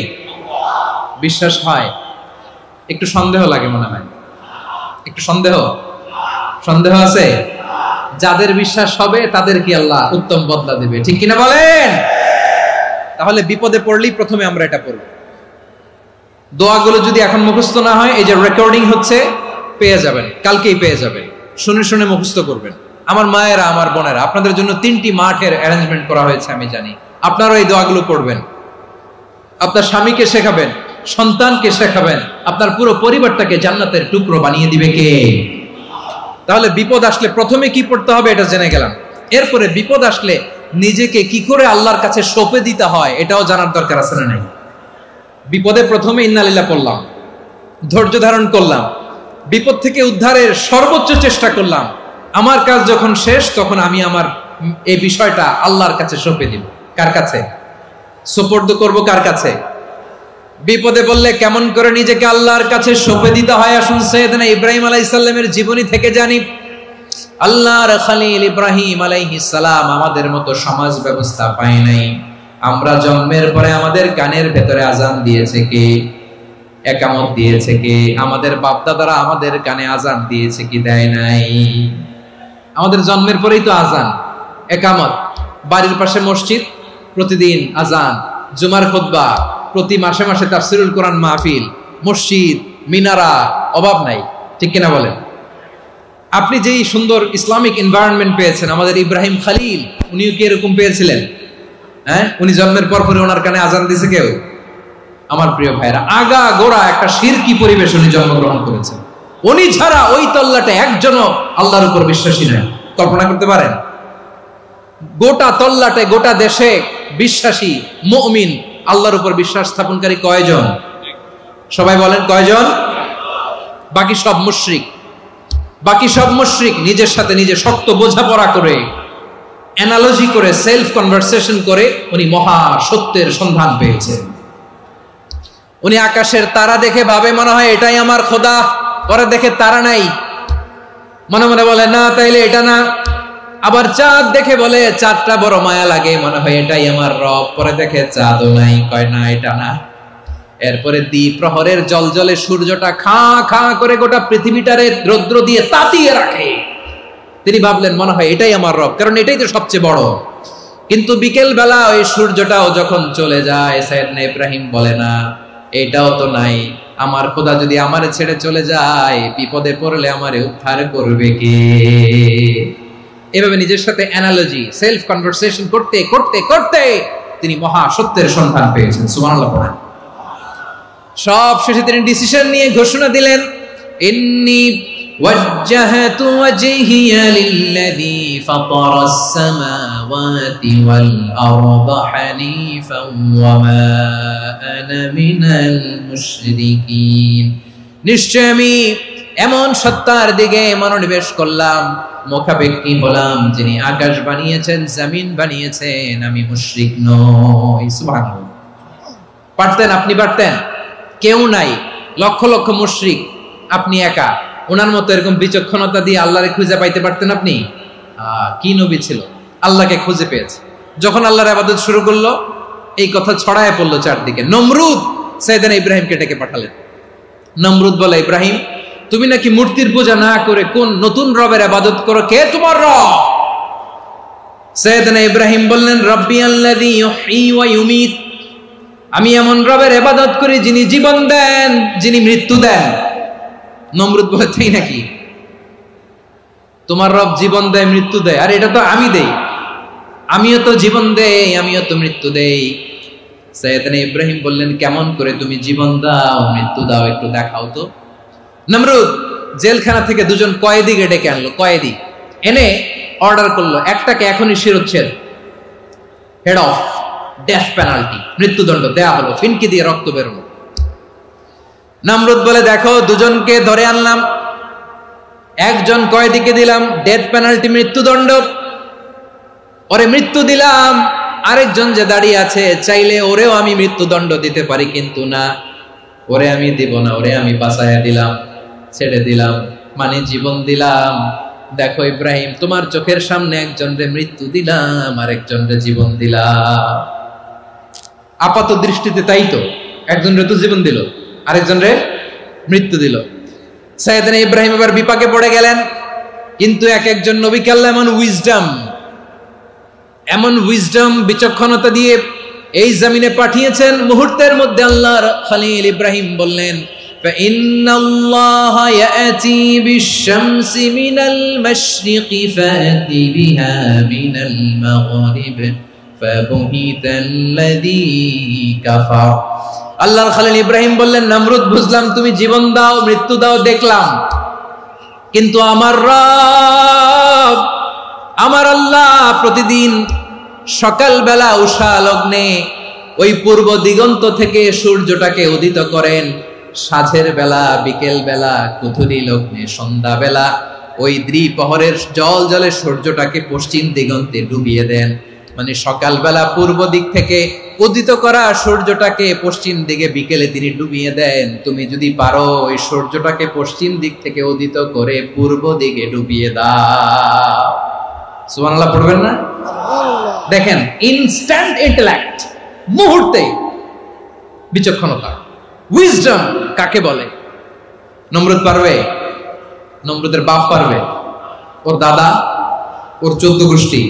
[SPEAKER 1] বিশ্বাস হয়? একটু সন্দেহ লাগে মনে হয়, একটু সন্দেহ আছে? যাদের বিশ্বাস হবে তাদের কি আল্লাহ উত্তম বদলা দিবে, ঠিক কিনা বলেন? তাহলে বিপদে পড়লেই প্রথমে আমরা এটা পড়ব। দোয়াগুলো যদি এখন মুখস্থ না হয়, এই যে রেকর্ডিং হচ্ছে পেয়ে যাবেন, কালকেই পেয়ে যাবেন, শুনে শুনে মুখস্থ করবেন। আমার মায়েরা, আমার বোনেরা, আপনাদের জন্য 3টি মাঠের অ্যারেঞ্জমেন্ট করা হয়েছে, আমি জানি। আপনারা এই দোয়াগুলো পড়বেন, আপনার স্বামীকে শেখাবেন, সন্তানকে শেখাবেন, আপনার পুরো পরিবারটাকে জান্নাতের টুকরো বানিয়ে দিবে কে? তাহলে বিপদ আসলে প্রথমে কি পড়তে হবে এটা জেনে গেলাম। এরপরে বিপদ আসলে নিজেকে কি করে আল্লাহর কাছে সঁপে দিতে হয় এটাও জানার দরকার আছে না নাই? বিপদে প্রথমে ইন্না লিল্লাহ পড়লাম, ধৈর্য ধারণ করলাম, বিপদ থেকে উদ্ধারের সর্বোচ্চ চেষ্টা করলাম, আমার কাজ যখন শেষ তখন আমি আমার এই বিষয়টা আল্লাহর কাছে সঁপে দিব। কার কাছে সুপর্দ করব? কার কাছে? বিপদে বললে কেমন করে নিজেকে আল্লাহর কাছে সঁপে দিতে হয় আসুন সাইয়েদনা ইব্রাহিম আলাইহিস সালামের জীবনী থেকে জানি। আল্লাহর খলিল ইব্রাহিম আলাইহিস সালাম আমাদের মতো সমাজ ব্যবস্থা পায় নাই। আমরা জন্মের পরে আমাদের কানের ভেতরে আজান দিয়েছে কে? একামত দিয়েছে কে? আমাদের বাপ দাদারা আমাদের কানে আজান দিয়েছে কি? দেয় নাই। আমাদের জন্মের পরেই তো আজান, একামত, বাড়ির পাশে মসজিদ, প্রতিদিন আজান, জুমার খুতবা, প্রতি মাসে মাসে তাফসীরুল কোরআন মাহফিল, মসজিদ, মিনারা, অভাব নাই, ঠিক কিনা বলেন? আপনি যেই সুন্দর ইসলামিক এনভায়রনমেন্ট পেয়েছেন, আমাদের ইব্রাহিম খলিল উনিও কি এরকম পেয়েছিলেন? হ্যাঁ, উনি জন্মের পর পরে ওনার কানে আজান দিয়েছে কেউ? আমার প্রিয় ভাইরা, আগা গোড়া একটা শিরকি পরিবেশ উনি জন্মগ্রহণ করেছেন। উনি ছাড়া ওই তল্লাটে একজনও আল্লাহর উপর বিশ্বাসী নয়। কল্পনা করতে পারেন? গোটা তল্লাটে, গোটা দেশে বিশ্বাসী মুমিন, আল্লাহর উপর বিশ্বাস স্থাপনকারী কয়জন? সবাই বলেন কয়জন? বাকি সব মুশরিক। বাকি সব মুশরিক নিজের সাথে নিজে শক্ত বোঝাপড়া করে, অ্যানালজি করে, সেলফ কনভারসেশন করে উনি মহা সত্যের সন্ধান পেয়েছেন। উনি আকাশের তারা দেখে ভাবে মনে হয় এটাই আমার খোদা, পরে দেখে তারা নাই, মনে মনে বলে না তাইলে এটা না। আবার চাঁদ দেখে বলে চাঁদটা বড় মায়া লাগে, মনে হয় এটাই আমার রব, পরে দেখে চাঁদও নাই, কয় না এটা না। এরপরে দ্বিপ্রহরের জলজলে সূর্যটা খা খা করে গোটা পৃথিবীটারে রৌদ্র দিয়ে তাতিয়ে রাখে। তিনি ভাবলেন মনে হয় এটাই আমার রব, কারণ এটাই তো সবচেয়ে বড়। কিন্তু বিকেল বেলা ওই সূর্যটাও যখন চলে যায়, সাইয়েদনা ইব্রাহিম বলে না এটাও তো নাই, আমার খোদা যদি আমারে ছেড়ে চলে যায়, বিপদে পড়লে আমারে উদ্ধার করবে কে? এভাবে নিজের সাথে অ্যানালজি, সেলফ কনভারসেশন করতে করতে করতে তিনি মহা সত্যের সন্ধান পেয়েছেন। সুবহানাল্লাহ পড়েন। সব শেষে তিনি ডিসিশন নিয়ে ঘোষণা দিলেন, ইন্নী ওয়াজ্জাহতু ওয়াজহিয়া লিল্লাযী ফাতারাস সামাওয়াতি ওয়াল আরদা হানিফান ওয়া মা আনা মিনাল মুশরিকিন। নিশ্চয় আমি এমন সত্তার দিকে মনোনিবেশ করলাম, মুখাপেক্ষী হলাম, যিনি আকাশ বানিয়েছেন, জমিন বানিয়েছেন, আমি মুশরিক নই। সুবহানাল্লাহ। পারতেন, আপনি পারতেন? কেউ নাই, লক্ষ লক্ষ মুশরিক, আপনি একা। ওনার মতো এরকম বিচক্ষণতা দিয়ে আল্লাহরে খুঁজে পাইতে পারতেন আপনি? কি নবী ছিল, আল্লাহকে খুঁজে পেয়েছে। যখন আল্লাহর ইবাদত শুরু করলো, এই কথা ছড়ায় পড়লো চারদিকে। নমরুদ সাইয়েদনা ইব্রাহিমকে ডেকে পাঠালেন। নমরুদ বলে, ইব্রাহিম তুমি নাকি মূর্তির পূজা না করে কোন নতুন রবের ইবাদত করো, কে তোমার রব? সাইয়েদনা ইব্রাহিম বললেন, রব্বি আল্লাযী ইউহয়ী ওয়া ইউমীত, আমি এমন রবের ইবাদত করি যিনি জীবন দেন, যিনি মৃত্যু দেন। নমরুদ বলে, তাই নাকি? তোমার রব জীবন দেয়, মৃত্যু দেয়, আর এটা তো আমি দেই। আমিও তো জীবন দেই, আমিও তো মৃত্যু দেই। সাইয়েদনা ইব্রাহিম বললেন, কেমন করে তুমি জীবন দাও, মৃত্যু দাও, একটু দেখাও তো। নমরুদ জেলখানা থেকে দুজন কয়েদিকে ডেকে আনলো। কয়েদি এনে অর্ডার করলো, একটাকে এখনই শিরোচ্ছেদ, হেড অফ, ডেথ পেনাল্টি, মৃত্যুদণ্ড দেয়া হলো, ফিনকি দিয়ে রক্ত বেরোলো। নমরুদ বলে, দেখো দুজনকে ধরে আনলাম, একজন কয়েদিকে দিলাম ডেথ পেনাল্টি, মৃত্যুদণ্ড, ওরে মৃত্যু দিলাম। আরেকজন যে দাঁড়িয়ে আছে, চাইলে ওরেও আমি মৃত্যুদণ্ড দিতে পারি, কিন্তু না, ওরে আমি দিব না, ওরে আমি বাঁচাইয়া দিলাম, ছেড়ে দিলাম, মানে জীবন দিলাম। দেখো ইব্রাহিম, তোমার চোখের সামনে একজনরে মৃত্যু দিলাম, আরেকজনরে জীবন দিলাম। আপাত দৃষ্টিতে তাই তো, একজনরে তো জীবন দিল, আরেকজনরে মৃত্যু দিল। সাইয়েদনা ইব্রাহিম এবার বিপাকে পড়ে গেলেন। কিন্তু এক একজন নবীকে আল্লাহ এমন উইজডম বিচক্ষণতা দিয়ে এই জমিনে পাঠিয়েছেন, মুহূর্তের মধ্যে আল্লাহর খলিল ইব্রাহিম বললেন, ফাইন্নাল্লাহা ইয়াতি বিশ-শামসি মিনাল মাশরিকি ফাতি বিহা মিনাল মাগরিব ফাবুহিতাল্লাযী কাফার। আল্লাহর খলিল ইব্রাহিম বললেন, নমরুদ বুঝলাম তুমি জীবন দাও, মৃত্যু দাও, দেখলাম, কিন্তু আমার রব, আমার আল্লাহ প্রতিদিন সকালবেলা উষা লগ্নে ওই পূর্ব দিগন্ত থেকে সূর্যটাকে উদিত করেন, সাঁঝের বেলা, বিকেল বেলা, কুথুরি লগ্নে, সন্ধ্যা বেলা ওই দ্বিপ্রহরের জল জলে সূর্যটাকে পশ্চিম দিগন্তে ডুবিয়ে দেন। মানে সকালবেলা পূর্ব দিক থেকে উদিত করা সূর্যটাকে পশ্চিম দিকে বিকেলে তিনি ডুবিয়ে দেন। তুমি যদি পারো ওই সূর্যটাকে পশ্চিম দিক থেকে উদিত করে পূর্ব দিকে ডুবিয়ে দাও। সুবহানাল্লাহ পড়বেন না? দেখেন, ইনস্ট্যান্ট ইন্টেলেক্ট, মুহূর্তে বিচক্ষণতা, উইজডম কাকে বলে? নমরুদ পারবে? নমরুদের বাপ পারবে? ওর দাদা, ওর 14 গোষ্ঠী,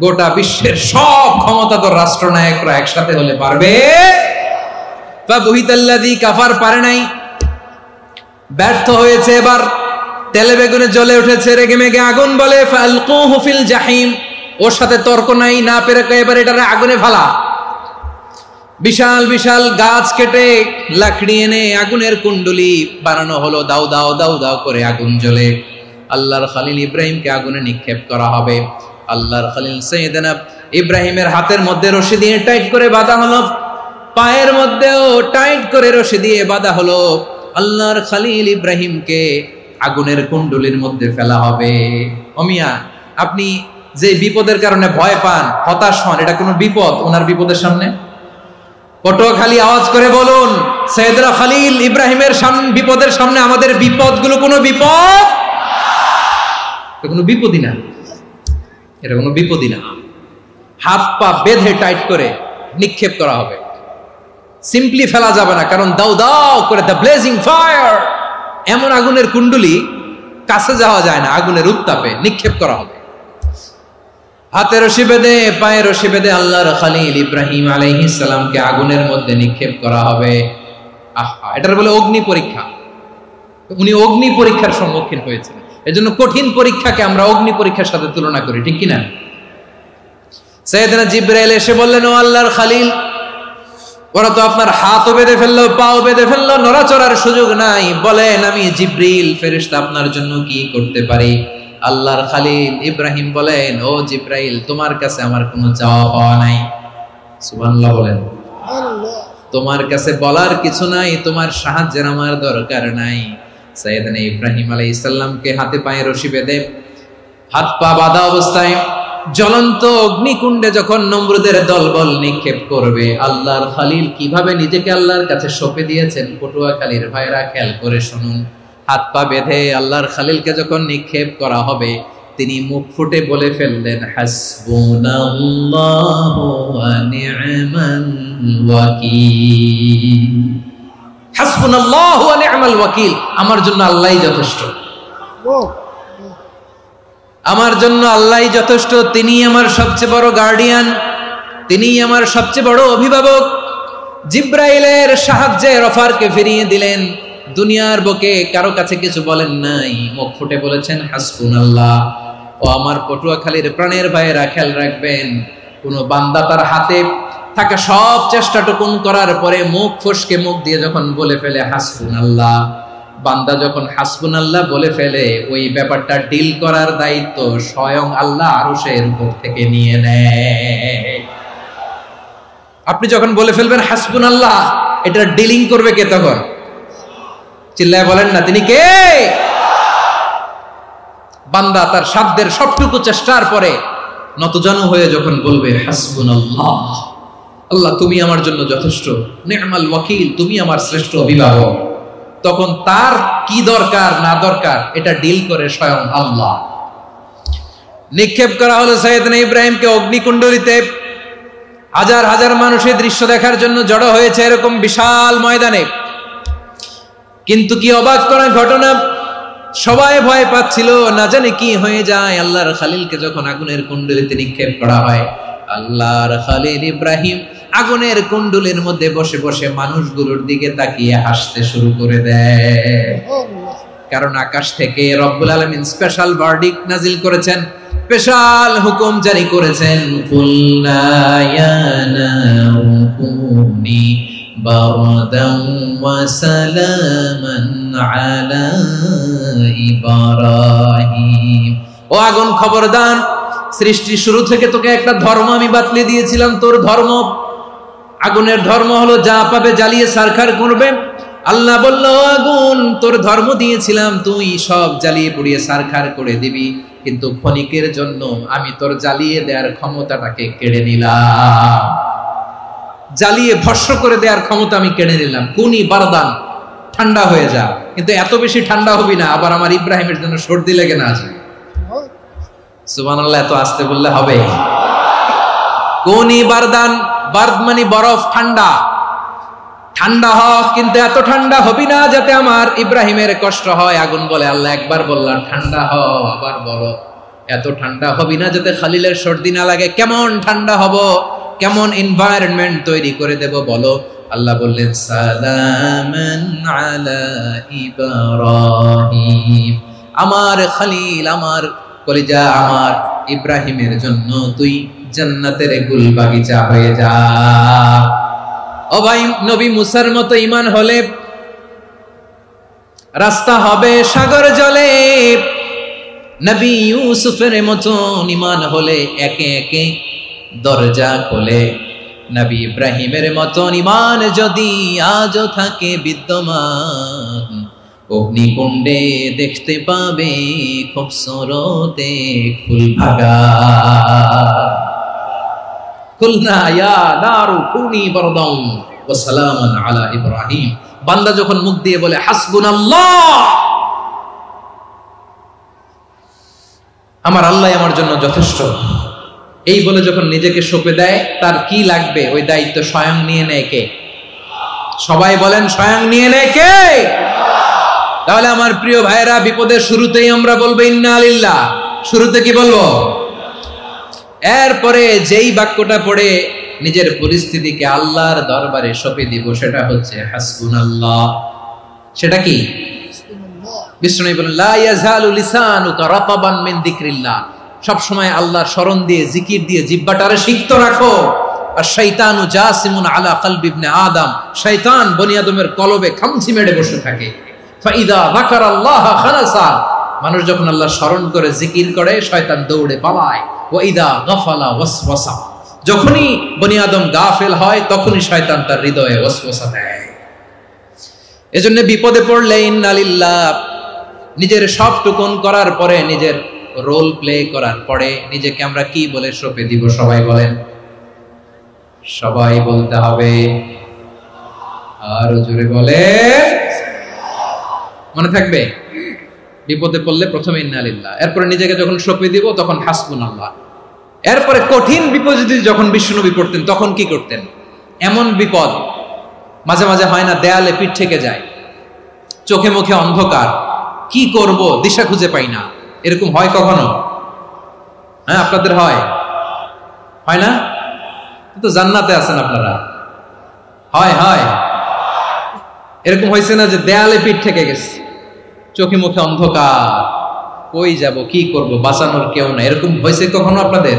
[SPEAKER 1] গোটা বিশ্বের সব ক্ষমতাধর রাষ্ট্রনায়করা একসাথে হলে পারবে? ফাবুহিতাল্লাযী কাফার পারে নাই, ব্যর্থ হয়েছে। এবার তেলে বেগুনে জ্বলে উঠেছে, রেগে মেগে আগুন বলে, ফালকুহু ফিল জাহিম। ওর সাথে তর্ক নাই, না পেরে এবার এটারে আগুনে ফেলা। বিশাল বিশাল গাছ কেটে লাকড়ি এনে আগুনের কুণ্ডলি বানানো হলো, দাও দাও দাও দাও করে আগুন জ্বলে। আল্লাহর খলিল ইব্রাহিমকে আগুনে নিক্ষেপ করা হবে। আল্লাহর খলিল সাইয়েদনা ইব্রাহিমের হাতের মধ্যে রশি দিয়ে টাইট করে বাঁধা হলো, পায়ের মধ্যেও টাইট করে রশি দিয়ে বাঁধা হলো। আল্লাহর খলিল ইব্রাহিমকে আগুনের কুণ্ডলির মধ্যে ফেলা হবে। ওমিয়া, আপনি যে বিপদের কারণে ভয় পান, হতাশ হন, এটা কোনো বিপদ ওনার বিপদের সামনে? পটুয়াখালী আওয়াজ করে বলুন, সাইয়েদনা খলিল ইব্রাহিমের বিপদের সামনে আমাদের বিপদগুলো কোনো বিপদ? এটা কোনো বিপদই না, এটা কোনো বিপদই না। হাত পা বেঁধে টাইট করে নিক্ষেপ করা হবে। সিম্পলি ফেলা যাবে না, কারণ দাও দাও করে দ্য ব্লেজিং ফায়ার, এমন আগুনের কুণ্ডুলি কাছে যাওয়া যায় না, আগুনের উত্তাপে নিক্ষেপ করা হবে। হাতে রশি বেঁধে পায়ে রশি বেঁধে আল্লাহর খলিল ইব্রাহিম আলাইহিস সালামকে আগুনের মধ্যে নিক্ষেপ করা হবে। আহা, এটার বলে অগ্নি পরীক্ষা। উনি অগ্নি পরীক্ষার সম্মুখীন হয়েছেন। এজন্য কঠিন পরীক্ষাকে আমরা অগ্নি পরীক্ষার সাথে তুলনা করি, ঠিক কিনা? সাইয়েদনা জিবরাইল এসে বললেন, ও আল্লাহর খলিল, ওরা তো আপনার হাতও বেঁধে ফেললো, পাও বেঁধে ফেললো, নড়াচড়ার সুযোগ নাই, বলেন আমি জিবরিল ফেরেশতা আপনার জন্য কি করতে পারি? আল্লাহর খলিল ইব্রাহিম বলেন, ও জিবরাইল, তোমার কাছে আমার কোনো চাওয়া পাওয়া নাই। সুবহানাল্লাহ বলেন। তোমার কাছে বলার কিছু নাই, তোমার সাহায্যের আমার দরকার নাই। সাইয়েদনা ইব্রাহিম আলাইহিস সালামকে হাতে পায়ে রশি বেঁধে হাত পা বাঁধা অবস্থায় জ্বলন্ত অগ্নিকুণ্ডে যখন নমরুদের দলবল নিক্ষেপ করবে, আল্লাহর খলিল কিভাবে নিজেকে আল্লাহর কাছে সঁপে দিয়েছেন পটুয়াখালীর ভাইরা খেয়াল করে শুনুন। হাত পা বেঁধে আল্লাহর খলিলকে যখন নিক্ষেপ করা হবে, তিনি মুখ ফুটে বলে ফেললেন, হাসবুনাল্লাহু ওয়া নি'মাল ওয়াকিল। হাসবুনাল্লাহু ওয়া নি'মাল ওয়াকিল, আমার জন্য আল্লাহই যথেষ্ট, আমার জন্য আল্লাহই যথেষ্ট। তিনি আমার সবচেয়ে বড় গার্ডিয়ান, তিনি আমার সবচেয়ে বড় অভিভাবক। জিব্রাইলের সাহায্যে অফারকে ফিরিয়ে দিলেন, দুনিয়ার বুকে কারো কাছে কিছু বলেন নাই, মুখ ফুটে বলেছেন হাসবুনাল্লাহ। ও আমার পটুয়াখালীর প্রাণের ভাইয়েরা খেয়াল রাখবেন, কোন বান্দা তার হাতে থাকা সব চেষ্টাটুকুন করার পরে মুখ ফসকে মুখ দিয়ে যখন বলে ফেলে হাসবুনাল্লাহ, বান্দা যখন হাসবুনাল্লাহ বলে ফেলে, ওই ব্যাপারটা ডিল করার দায়িত্ব স্বয়ং আল্লাহ আরশের উপর থেকে নিয়ে নেয়। আপনি যখন বলে ফেলবেন হাসবুনাল্লাহ, এটা ডিলিং করবে কে তখন? চিল্লায় বলেন না, তিনি কে? বান্দা তার সাধ্যের সবটুকু চেষ্টার পরে নতজানু হয়ে যখন বলবে হাসবুনাল্লাহ, আল্লাহ তুমি আমার জন্য যথেষ্ট, নি'মাল ওয়াকিল, তুমি আমার শ্রেষ্ঠ অভিভাবক, তখন তার কি দরকার না দরকার এটা ডিল করে স্বয়ং আল্লাহ। নিক্ষেপ করা হলো সাইয়েদনা ইব্রাহিমকে অগ্নিকুণ্ডলিতে। হাজার হাজার মানুষের দৃশ্য দেখার জন্য জড়ো হয়েছে এরকম বিশাল ময়দানে। কিন্তু কি অবাক করার ঘটনা, সবাই ভয় পাচ্ছিল, না জানে কি হয়ে যায়। আল্লাহর খলিলকে যখন আগুনের কুণ্ডলিতে নিক্ষেপ করা হয়, আল্লাহর খলিল ইব্রাহিম আগুনের কুণ্ডলের মধ্যে বসে বসে মানুষগুলোর দিকে তাকিয়ে হাসতে শুরু করে দেয়। কারণ আকাশ থেকে রব্বুল আলামিন স্পেশাল ভার্ডিক্ট নাজিল করেছেন, স্পেশাল হুকুম জারি করেছেন, কুলনা ইয়া নারু কুনি বারদান ওয়া সালামান আলা ইব্রাহিম। ও আগুন, খবরদার, সৃষ্টির শুরু থেকে তোকে একটা ধর্ম আমি বাতলে দিয়েছিলাম, তোর ধর্ম, আগুনের ধর্ম হলো যা পাবে জ্বালিয়ে সারখার করবে। আল্লাহ বলল, আগুন, তোর ধর্ম দিয়েছিলাম, তুই সব জ্বালিয়ে পুড়িয়ে সারখার করে দিবি, কিন্তু ক্ষণিকের জন্য আমি তোর জ্বালিয়ে দেওয়ার ক্ষমতাটাকে কেড়ে নিলাম, জ্বালিয়ে ভস্ম করে দেওয়ার ক্ষমতা আমি কেড়ে নিলাম। কুনি বারদান, ঠান্ডা হয়ে যা। কিন্তু এত বেশি ঠান্ডা হবি না আবার আমার ইব্রাহিমের জন্য সর্দি লেগে না আসে। সুবহানাল্লাহ, এত আসতে বললে হবে? কুনি বারদান, বারদ মানে বরফ, ঠান্ডা, ঠান্ডা হ, কিন্তু এত ঠান্ডা হবি না যাতে আমার ইব্রাহিমের কষ্ট হয়। আগুন বলে, আল্লাহ একবার বললাম ঠান্ডা হ, আবার বলো এত ঠান্ডা হবি না যাতে খলিলের সর্দি না লাগে। কেমন ঠান্ডা হব, কেমন এনভায়রনমেন্ট তৈরি করে দেব বলো? আল্লাহ বললেন, সালামান আলা ইব্রাহিম, আমার খলিল, আমার কলিজা, আমার ইব্রাহিমের জন্য তুই জান্নাতের গুল বাগিচা হয়ে যা। ও ভাই, নবী মুসার মতো ঈমান হলে রাস্তা হবে সাগর জলে, নবী ইউসুফের মতো ঈমান হলে একে একে দরজা খোলে। নবী ইব্রাহিমের মতো ঈমান যদি আজও থাকে বিদ্যমান, অগ্নিকুণ্ডে দেখতে পাবে খুবসুরত এক ফুল ভাগা। কুলনা ইয়া নারু কুনি বারদান ওয়া সালামান আলা ইব্রাহিম, বান্দা যখন মুখ দিয়ে বলে হাসবুনাল্লাহ, আমার আল্লাহ আমার জন্য যথেষ্ট, এই বলে যখন নিজেকে সঁপে দেয়, তার কি লাগবে ওই দায়িত্ব স্বয়ং নিয়ে নেয় কে? সবাই বলেন স্বয়ং নিয়ে নেয় কে? তাহলে আমার প্রিয় ভাইরা, বিপদের শুরুতেই আমরা বলবো ইন্না লিল্লাহ। শুরুতে কি বলবো? এরপরে যেই বাক্যটা পড়ে নিজের পরিস্থিতিকে আল্লাহর দরবারে সঁপে দিব, সেটা হচ্ছে হাসবুনাল্লাহ। সেটা কি? বিষ্ণু বলেন লা ইয়াজালু লিসানুকা রাতাবান মিন যিকরিল্লাহ, সব সময় আল্লাহর স্মরণ দিয়ে, জিকির দিয়ে জিহ্বাটারে সিক্ত রাখো। আর শয়তানু জাসিমুন আলা কলবি ইবনে আদম, শয়তান বনি আদমের কলবে খামচি মেরে বসে থাকে। ফাইদা যাকারাল্লাহ খানাসা, মানুষ যখন আল্লাহ স্মরণ করে জিকির করে শয়তান দৌড়ে পালায়। ওয়া ইদা গাফালা ওয়াসওয়াসা, যখনই বনি আদম গাফেল হয় তখনই শয়তান তার হৃদয়ে ওয়াসওয়াসা দেয়। এজন্য বিপদে পড়লে ইন্না লিল্লাহ, নিজের সব টুকুন করার পরে, নিজের রোল প্লে করার পরে নিজেকে আমরা কি বলে সঁপে দিব? সবাই বলেন, সবাই বলতে হবে। আর জোরে বলে, মনে থাকবে? বিপদে পড়লে প্রথমে ইন্না লিল্লাহ, এরপরে নিজেকে যখন সঁপে দিব তখন হাসবুনাল্লাহ। এরপরে কঠিন বিপদ যদি যখন বিশ্বনবী পড়তেন তখন কি করতেন? এমন বিপদ মাঝে মাঝে হয় না, দেয়ালে পিঠ থেকে যায়, চোখে মুখে অন্ধকার, কি করব দিশা খুঁজে পাই না, এরকম হয় কখনো? হ্যাঁ, আপনাদের হয়? হয় না? তো জান্নাতে আছেন আপনারা। হয় হয় এরকম হয়েছে না যে দেয়ালে পিঠ থেকে গেছে, চোখে মুখে অন্ধকার, কই যাব, কি করব, বাঁচানোর কেউ না, এরকম হয়েছে কখনো আপনাদের?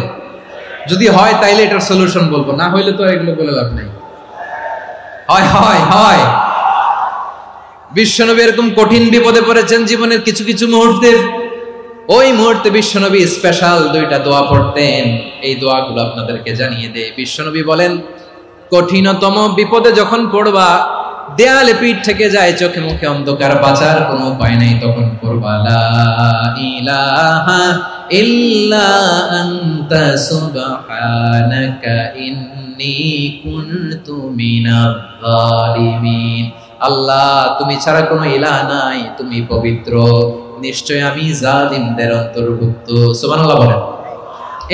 [SPEAKER 1] যদি হয় তাইলে এটার সলিউশন বলবো, না হইলে তো এগুলো বলে লাভ নাই। হয় হয় হয় বিশ্বনবী এরকম কঠিন বিপদে পড়েছেন জীবনের কিছু কিছু মুহূর্তে। ওই মুহূর্তে বিশ্বনবী স্পেশাল দুইটা দোয়া পড়তেন। এই দোয়াগুলো আপনাদেরকে জানিয়ে দেয়। বিশ্বনবী বলেন, কঠিনতম বিপদে যখন পড়বা, দেয়ালে পিঠ থেকে যায়, চোখে মুখে অন্ধকার, বাঁচার কোনো উপায় নাই, তখন পড়বা লা ইলাহা ইল্লা আনতা সুবহানাকা ইন্নী কুনতু মিনাজ জালিমিন। আল্লাহ, তুমি ছাড়া কোনো ইলাহ নাই, তুমি পবিত্র, নিশ্চয় আমি জালিমদের অন্তর্ভুক্ত। সুবহানাল্লাহ বলেন।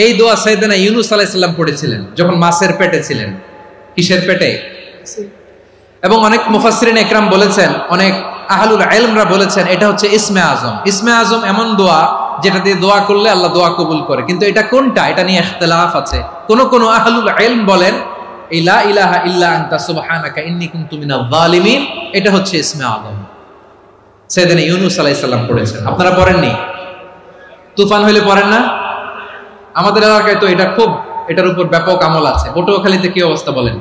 [SPEAKER 1] এই দোয়া সাইয়েদনা ইউনূস আলাইহিস সালাম পড়েছিলেন যখন মাছের পেটে ছিলেন। কিসের পেটে? এবং অনেক মুফাসসিরিন ইকরাম বলেছেন, অনেক আহলুল ইলমরা বলেছেন এটা হচ্ছে ইসমে আজম। ইসমে আজম এমন দোয়া যেটা দিয়ে দোয়া করলে আল্লাহ দোয়া কবুল করে, কিন্তু এটা কোনটা এটা নিয়ে ইখতিলাফ আছে। কোন আহলুল ইলম বলেন লা ইলাহা ইল্লা আনতা সুবহানাকা ইন্নী কুনতু মিনাজ জালিমিন, এটা হচ্ছে ইসমে আজম। সাইয়েদনা ইউনূস আলাইহিস সালাম পড়েছেন। আপনারা পড়েননি? তুফান হইলে পড়েন না? আমাদের এলাকায় তো এটা খুব, এটার উপর ব্যাপক আমল আছে। পটুয়াখালীতে কি অবস্থা বলেন?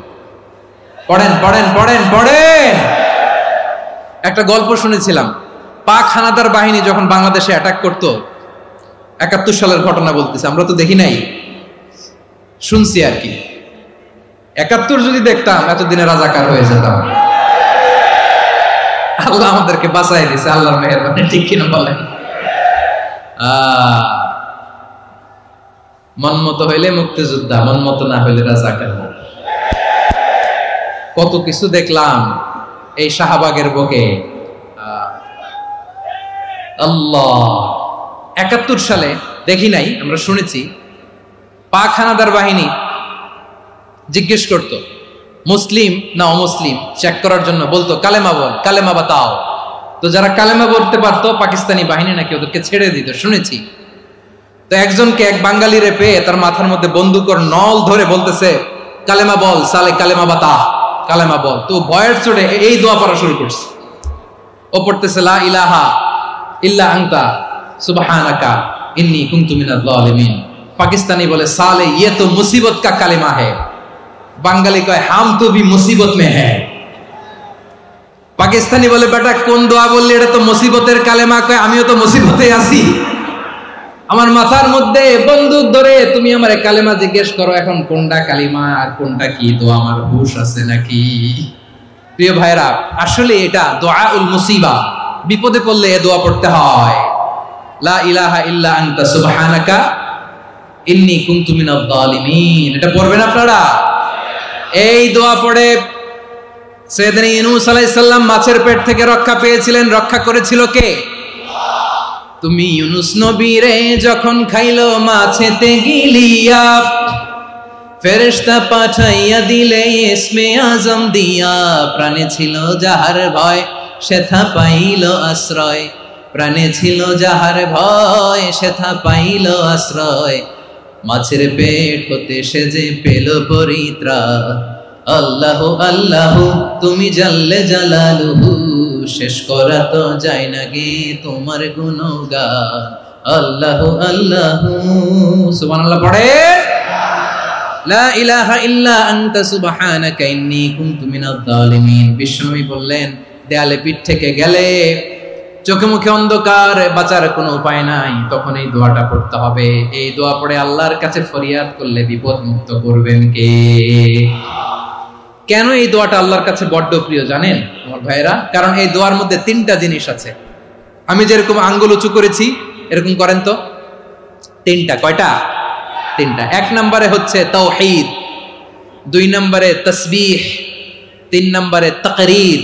[SPEAKER 1] পড়েন পড়েন পড়েন পড়েন। একটা গল্প শুনেছিলাম, পাক হানাদার বাহিনী যখন বাংলাদেশে অ্যাটাক করতো, ৭১ সালের ঘটনা বলতেছে, আমরা তো দেখি নাই, শুনছি আর কি। ৭১ যদি দেখতাম এতদিনে রাজাকার হয়ে যেতাম। আল্লাহ আমাদেরকে বাঁচাই দিয়েছে, আল্লাহর মেহেরবানি, ঠিক কিনা বলেন? মন মতো হইলে মুক্তিযোদ্ধা, মন মতো না হইলে রাজাকার। কত কিছু দেখলাম এই শাহবাগের বুকে। আল্লাহ, ৭১ সালে দেখি নাই, আমরা শুনেছি পাক হানাদার বাহিনী জিজ্ঞেস করত মুসলিম না অমুসলিম চেক করার জন্য, বলতো কালেমা বল, কালেমা বাতাও। তো যারা কালেমা বলতে পারতো পাকিস্তানি বাহিনী নাকি ওদেরকে ছেড়ে দিত, শুনেছি। তো একজনকে, এক বাঙালিরে পেয়ে তার মাথার মধ্যে বন্দুকর নল ধরে বলতেছে কালেমা বল, সালে কালেমা বাতা, কালেমা বল। তো ভয়ের চোটে এই দোয়া পড়া শুরু করছে। ও পড়তেছে লা ইলাহা ইল্লা আনতা সুবহানাকা ইন্নী কুনতু মিনাজ জালিমিন। পাকিস্তানি বলে সালে ये तो मुसीबत का কালেমা है। বাঙালি কয় হাম তো ভি মুসিবত মে হ্যায়। পাকিস্তানি বলে বেটা কোন দোয়া বললি, এটা তো মুসিবতের কালেমা। কয় আমিও তো মুসিবতে আছি, আমার মাথার মধ্যে বন্দুক ধরে তুমি আমার কালেমা জিজ্ঞেস করো, এখন কোনটা কালিমা আর কোনটা কি, তো আমার হুশ আছে নাকি? প্রিয় ভাইরা, আসলে এটা দুআউল মুসিবা, বিপদে পড়লে এই দোয়া পড়তে হয়, লা ইলাহা ইল্লা আনতা সুবহানাকা ইন্নী কুনতু মিনাজ জালিমিন। এটা পড়বেন আপনারা। এই দোয়া পড়ে সাইয়েদনা ইউনূস আলাইহিস সালাম মাছের পেট থেকে রক্ষা পেয়েছিলেন। রক্ষা করেছিল কে? তুমি ইউনূস নবীরে যখন খাইলো মাছেতে গিলিয়া, ফেরেশতা পাঠাইয়া দিলে ইসমে আজম দিয়া, প্রাণে ছিল যাহার ভয় সেথা পাইল আশ্রয়, প্রাণে ছিল যাহার ভয় সেথা পাইল আশ্রয়, মাছের পেট হতে সে যে পেল পরিত্রাণ। আল্লাহ আল্লাহ তুমি জাল্লে জালালুহু, শেষ করা তো যায় না গে তোমার গুণগান। আল্লাহ আল্লাহ, সুবহানাল্লাহ পড়ে। লা ইলাহা ইল্লা আনতা সুবহানাকা ইন্নী কুনতু মিনাজ জালিমিন। বিশ্বনবী বললেন, দেয়ালে পিঠ থেকে গেলে, চোখে মুখে অন্ধকার, বাঁচার কোনো উপায় নাই, তখন এই দোয়াটা পড়তে হবে। এই দোয়া পড়ে আল্লাহর কাছে ফরিয়াদ করলে বিপদ মুক্ত করবেন কে? কেন এই দোয়াটা আল্লাহর কাছে বড্ড প্রিয় জানেন আমার ভাইয়েরা? কারণ এই দোয়ার মধ্যে তিনটা জিনিস আছে। আমি যেরকম আঙ্গুল উঁচু করেছি এরকম করেন তো। তিনটা। কয়টা? তিনটা। এক নম্বরে হচ্ছে তাওহীদ, দুই নম্বরে তাসবিহ, তিন নম্বরে তাকরীর।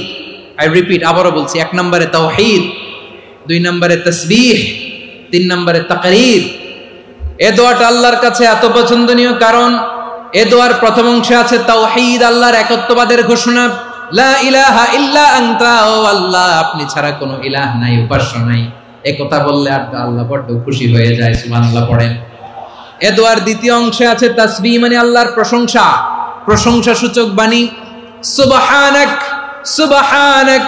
[SPEAKER 1] আই রিপিট, আবারও বলছি, এক নম্বরে তাওহীদ, দুই নম্বরে তাসবিহ, তিন নম্বরে তাকরীর। এই দোয়াটা আল্লাহর কাছে এত পছন্দনীয় কারণ এ দোয়ার প্রথম অংশে আছে তাওহীদ, আল্লাহর একত্ববাদের ঘোষণা। লা ইলাহা ইল্লা আনতা, ও আল্লাহ আপনি ছাড়া কোনো ইলাহ নাই, উপাস্য নাই। এই কথা বললে আর আল্লাহ বড় খুশি হয়ে যায়। সুবহানাল্লাহ পড়েন। এ দোয়ার দ্বিতীয় অংশে আছে তাসবিহ, মানে আল্লাহর প্রশংসা, প্রশংসা সূচক বাণী। সুবহানাক সুবহানাক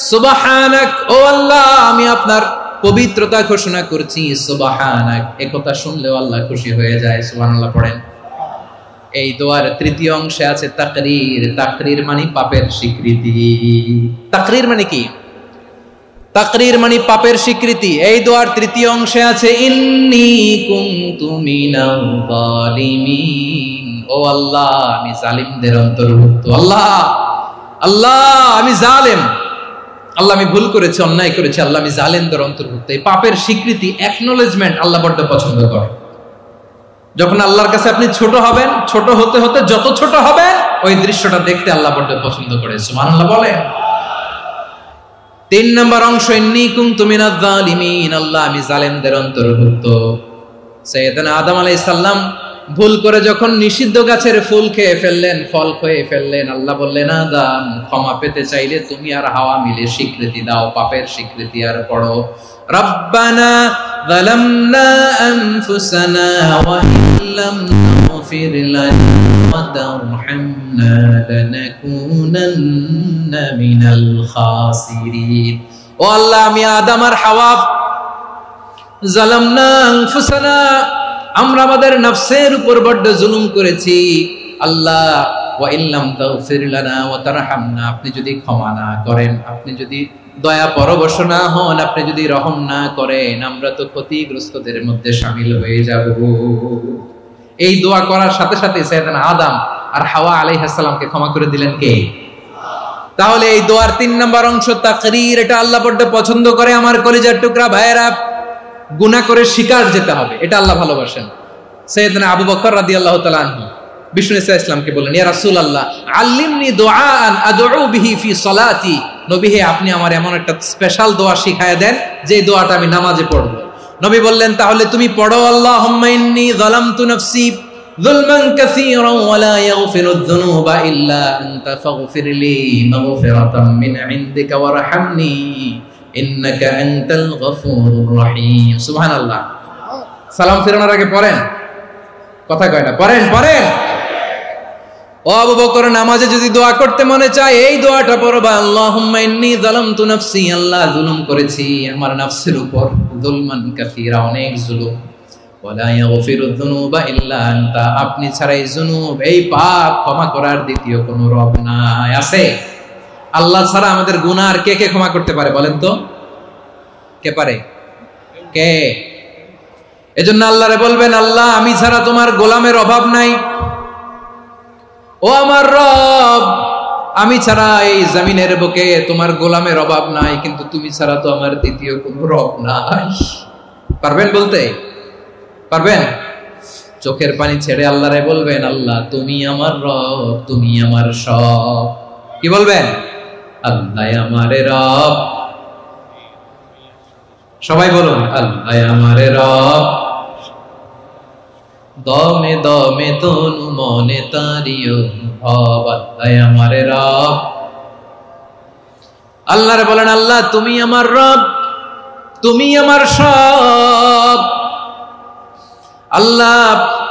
[SPEAKER 1] সুবহানাক, ও আল্লাহ আমি আপনার পবিত্রতা ঘোষণা করছি। সুবহানাক, এই কথা শুনলেও আল্লাহ খুশি হয়ে যায়। সুবহানাল্লাহ পড়েন। এই দোয়ার তৃতীয় অংশে আছে তাকরীর। তাকরীর মানে পাপের স্বীকৃতি। তাকরীর মানে কি? তাকরীর মানে পাপের স্বীকৃতি। এই দোয়ার তৃতীয় অংশে আছে ইন্নী কুনতু মিনাল জালিমিন, ও আল্লাহ আমি জালিমদের অন্তর্ভুক্ত। আল্লাহ আল্লাহ আমি জালেম, আল্লাহ আমি ভুল করেছি, অন্যায় করেছি, আল্লাহ আমি জালেমদের অন্তর্ভুক্ত। এই পাপের স্বীকৃতি, অ্যাকনলেজমেন্ট আল্লাহ বড্ড পছন্দ করে। যখন আল্লাহর কাছে আপনি ছোট হবেন, ছোট হতে হতে যত ছোট হবেন ওই দৃশ্যটা দেখতে আল্লাহ বড্ড পছন্দ করে। সুবহানাল্লাহ বলেন। তিন নম্বর অংশ ইন্নী কুনতু মিনাজ জালিমিন, আল্লাহ আমি জালেমদের অন্তর্ভুক্ত। সাইয়েদনা আদম আলাইহিস সালাম ভুল করে যখন নিষিদ্ধ গাছের ফুল খেয়ে ফেললেন, ফল খেয়ে ফেললেন, আল্লাহ বললেন আদম ক্ষমা পেতে চাইলে তুমি আর হাওয়া মিলে স্বীকৃতি দাও, পাপের স্বীকৃতি আর পড়ো রব্বানা যালামনা আনফুসানা ওয়া ইল্লাম তাগফির লানা ওয়া তারহামনা লানাকুনান্না মিনাল খাসিরিন। ও আল্লাহ আমি আদম আর হাওয়া যালামনা আনফুসানা, আমরা আমাদের নফসের উপর বড্ড জুলুম করেছি। আল্লাহ ওয়া ইল্লাম তাগফির লানা ওয়া তারহামনা, আপনি যদি ক্ষমা না করেন, আপনি যদি দয়া পরবশ না হন, আপনি যদি রহম না করেন, আমরা তো ক্ষতিগ্রস্তদের মধ্যে শামিল হয়ে যাব। এই দোয়া করার সাথে সাথে সাইয়েদনা আদম আর হাওয়া আলাইহিস সালামকে ক্ষমা করে দিলেন কে? তাহলে এই দোয়ার তিন নম্বর অংশ তাকরীর, এটা আল্লাহ বড্ড পছন্দ করে। আমার কলিজার টুকরা ভাইয়েরা, গুনাহ করে শিকার যেতে হবে, এটা আল্লাহ ভালোবাসেন। সাইয়েদনা আবু বকর রাদিয়াল্লাহু তাআলা আনহু বিষ্ণু ইসলামকে বললেন, ইয়া রাসূলুল্লাহ আল্লিমনি দুআআন আদউ বিহি ফি সলাতি, নবী হে আপনি আমার এমন একটা স্পেশাল দোয়া শিখায়া দেন যে দোয়াটা আমি নামাজে পড়ব। নবী বললেন, তাহলে তুমি পড়ো আল্লাহুম্মা ইন্নী যালামতু নাফসি যুলমান কাসীরান ওয়া লা ইয়াগফিরুয যুনুবা ইল্লা আনতা ফাগফিরলি মাগফিরাতাম মিন ইনদিকা ওয়ারহামনি ইন্নাকা আনতাল গফুরুর রহিম। সুবহানাল্লাহ। সালাম ফেরানোর আগে পড়েন, কথা কয় না, পড়েন পড়েন। ও আবু বকর, নামাজে যদি দোয়া করতে মনে চায় এই দোয়াটা পড়বা, আল্লাহুম্মা ইন্নী যালামতু নাফসি, আল্লাহ জুলুম করেছি আমার নফসের উপর, যুলমান কাসীরা অনেক জুলুম, ওয়া লা ইয়াগফিরুয যুনুবা ইল্লা আনতা, আপনি ছাড়া এই জুনুব, এই পাপ ক্ষমা করার দ্বিতীয় কোনো রব নাই। আছে? আল্লাহ ছাড়া আমাদের গুনাহ আর কে কে ক্ষমা করতে পারে বলেন তো? কে পারে? কে? এজন্য আল্লাহরে বলবেন, আল্লাহ আমি ছাড়া তোমার গোলামের অভাব নাই, ও আমার রব আমি ছাড়া এই জমিনের বুকে তোমার গোলামের অভাব নাই, কিন্তু তুমি ছাড়া তো আমার দ্বিতীয় কোনো রব নাই। পারবেন বলতে? পারবেন? চোখের পানি ছেড়ে আল্লাহরে বলবেন, আল্লাহ তুমি আমার রব, তুমি আমার সব। কি বলবেন? আল্লাহ আমারে রব। সবাই বলুন, আল্লাহ আমারে রব, দমে দমে তনু মনে তারি অনুভব, আল্লাহ আমার রব। আল্লাহরে বলেন, আল্লাহ তুমি আমার রব, তুমি আমার সব। আল্লাহ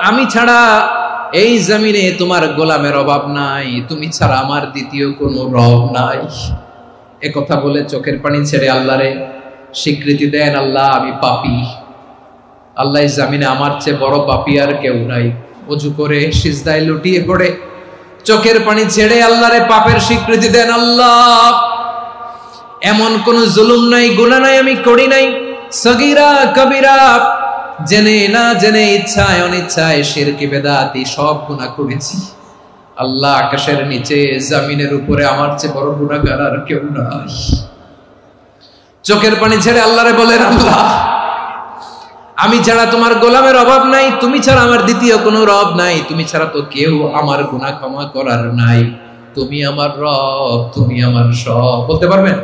[SPEAKER 1] আমি ছাড়া এই জমিনে তোমার গোলামের অভাব নাই, তুমি ছাড়া আমার দ্বিতীয় কোনো রব নাই। এ কথা বলে চোখের পানি ছেড়ে আল্লাহরে স্বীকৃতি দেন, আল্লাহ আমি পাপী, আল্লাহ এই জমিনে আমার চেয়ে বড় পাপী আর কেউ নাই। ওযু করে সিজদায় লুটিয়ে পড়ে চোখের পানি ছেড়ে আল্লাহরে পাপের স্বীকৃতি দেন, আল্লাহ এমন কোন জুলুম নাই, গুনাহ নাই আমি করি নাই, সগীরা কবিরা, জেনে না জেনে, ইচ্ছায় অনিচ্ছায়, শিরকি বেদাতি সব গুনাহ করেছি। আল্লাহ আকাশের নিচে জমিনের উপরে আমার চেয়ে বড় গুনাহগার আর কেউ নাই। চোখের পানি ছেড়ে আল্লাহরে বলেন, আল্লাহ আমি ছাড়া তোমার গোলামের অভাব নাই, তুমি ছাড়া আমার দ্বিতীয় কোনো রব নাই, তুমি ছাড়া তো কেউ আমার গুনাহ ক্ষমা করার নাই, তুমি আমার রব, তুমি আমার সব। বলতে পারবেন?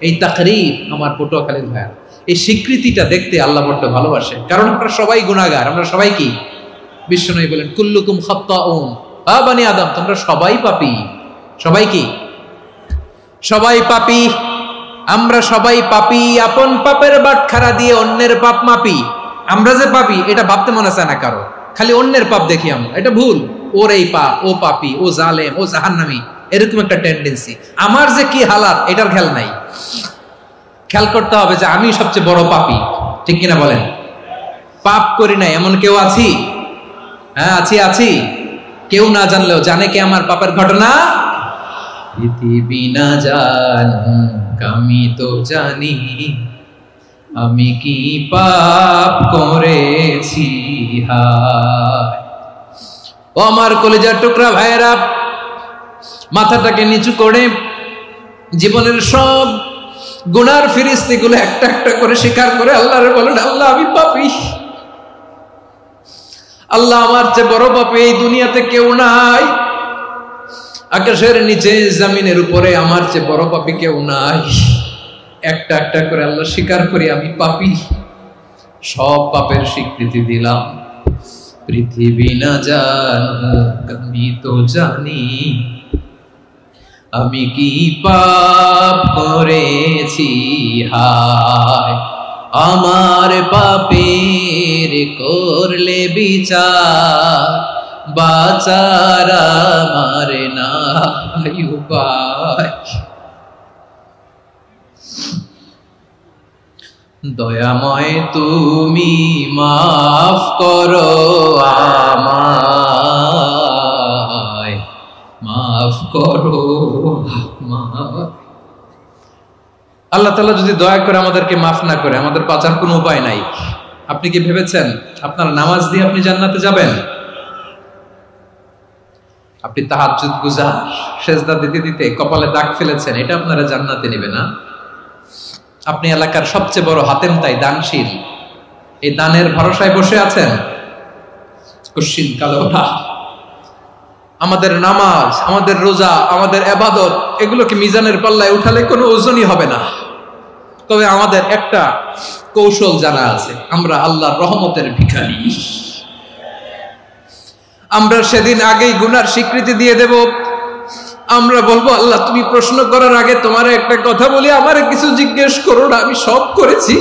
[SPEAKER 1] এই তাকরীর আমার পটুয়াখালীর ভাইয়া, এই স্বীকৃতিটা দেখতে আল্লাহ বড্ড ভালোবাসে, কারণ আমরা সবাই গুনাহগার, আমরা সবাই কি? বিশ্বনবী বলেন কুল্লুকুম খাত্তাউন, আ বানি আদম তোমরা সবাই পাপী। সবাই কি? সবাই পাপী। আমরা সবাই পাপী, আপন পাপের বাটখারা দিয়ে অন্যের পাপ মাপি। আমরা যে পাপী এটা ভাবতে মনে চায় না কারো, খালি অন্যের পাপ দেখি আমরা, এটা ভুল। ওর এই পাপ, ও পাপী, ও জালেম, ও জাহান্নামী, এরকম একটা টেন্ডেন্সি। আমার যে কি হালাত এটার খেয়াল নাই। খেয়াল করতে হবে যে আমি সবচেয়ে বড় পাপী, ঠিক কিনা বলেন? পাপ করি না এমন কেউ আছি? হ্যাঁ আছি। কেউ না জানলেও জানে কে আমার পাপের ঘটনা? পৃথিবী না জানুক আমি তো জানি, আমি কি পাপ করেছি। হায় ও আমার কলিজার টুকরা ভাইয়েরা, মাথাটাকে নিচু করে জীবনের সব গুনার ফিরিস্তিগুলো একটা একটা করে স্বীকার করে আল্লাহরে বলেন, আল্লাহ আমি পাপী, আল্লাহ আমার চেয়ে বড় পাপী এই দুনিয়াতে কেউ নাই, আকাশের নিচে জমিনের উপরে আমার চেয়ে বড় পাপী কেউ নাই। একটা একটা করে আল্লাহ স্বীকার করি আমি পাপী, সব পাপের স্বীকৃতি দিলাম। পৃথিবী না জানুক আমি তো জানি, আমি কি পাপ করেছি। হায় আমার পাপের করলে বিচার, বাঁচার আমার নাই উপায়। দয়াময় তুমি মাফ করো আমায়, মাফ করো আমায়। আল্লাহ তাআলা যদি দয়া করে আমাদেরকে মাফ না করে, আমাদের বাঁচার কোনো উপায় নাই। আপনি কি ভেবেছেন আপনার নামাজ দিয়ে আপনি জান্নাতে যাবেন? আপনি তাহাজ্জুদ গুজার, সেজদা দিতে দিতে কপালে দাগ ফেলেছেন, এটা আপনারা জান্নাতে নেবে না। আপনি এলাকার সবচেয়ে বড় হাতেম তাই দানশীল, এই দানের ভরসায় বসে আছেন, কুশ্চিন কালো ওঠা। আমাদের নামাজ, আমাদের রোজা, আমাদের ইবাদত, এগুলোকে মিজানের পাল্লায় উঠালে কোনো ওজনই হবে না। তবে আমাদের একটা কৌশল জানা আছে, আমরা আল্লাহর রহমতের ভিখারি। আমরা সেদিন আগেই গুনার স্বীকৃতি দিয়ে দেব। আমরা বলবো, আল্লাহ তুমি প্রশ্ন করার আগে তোমার একটা কথা বলি, আমারে কিছু জিজ্ঞেস করো না, আমি সব করেছি।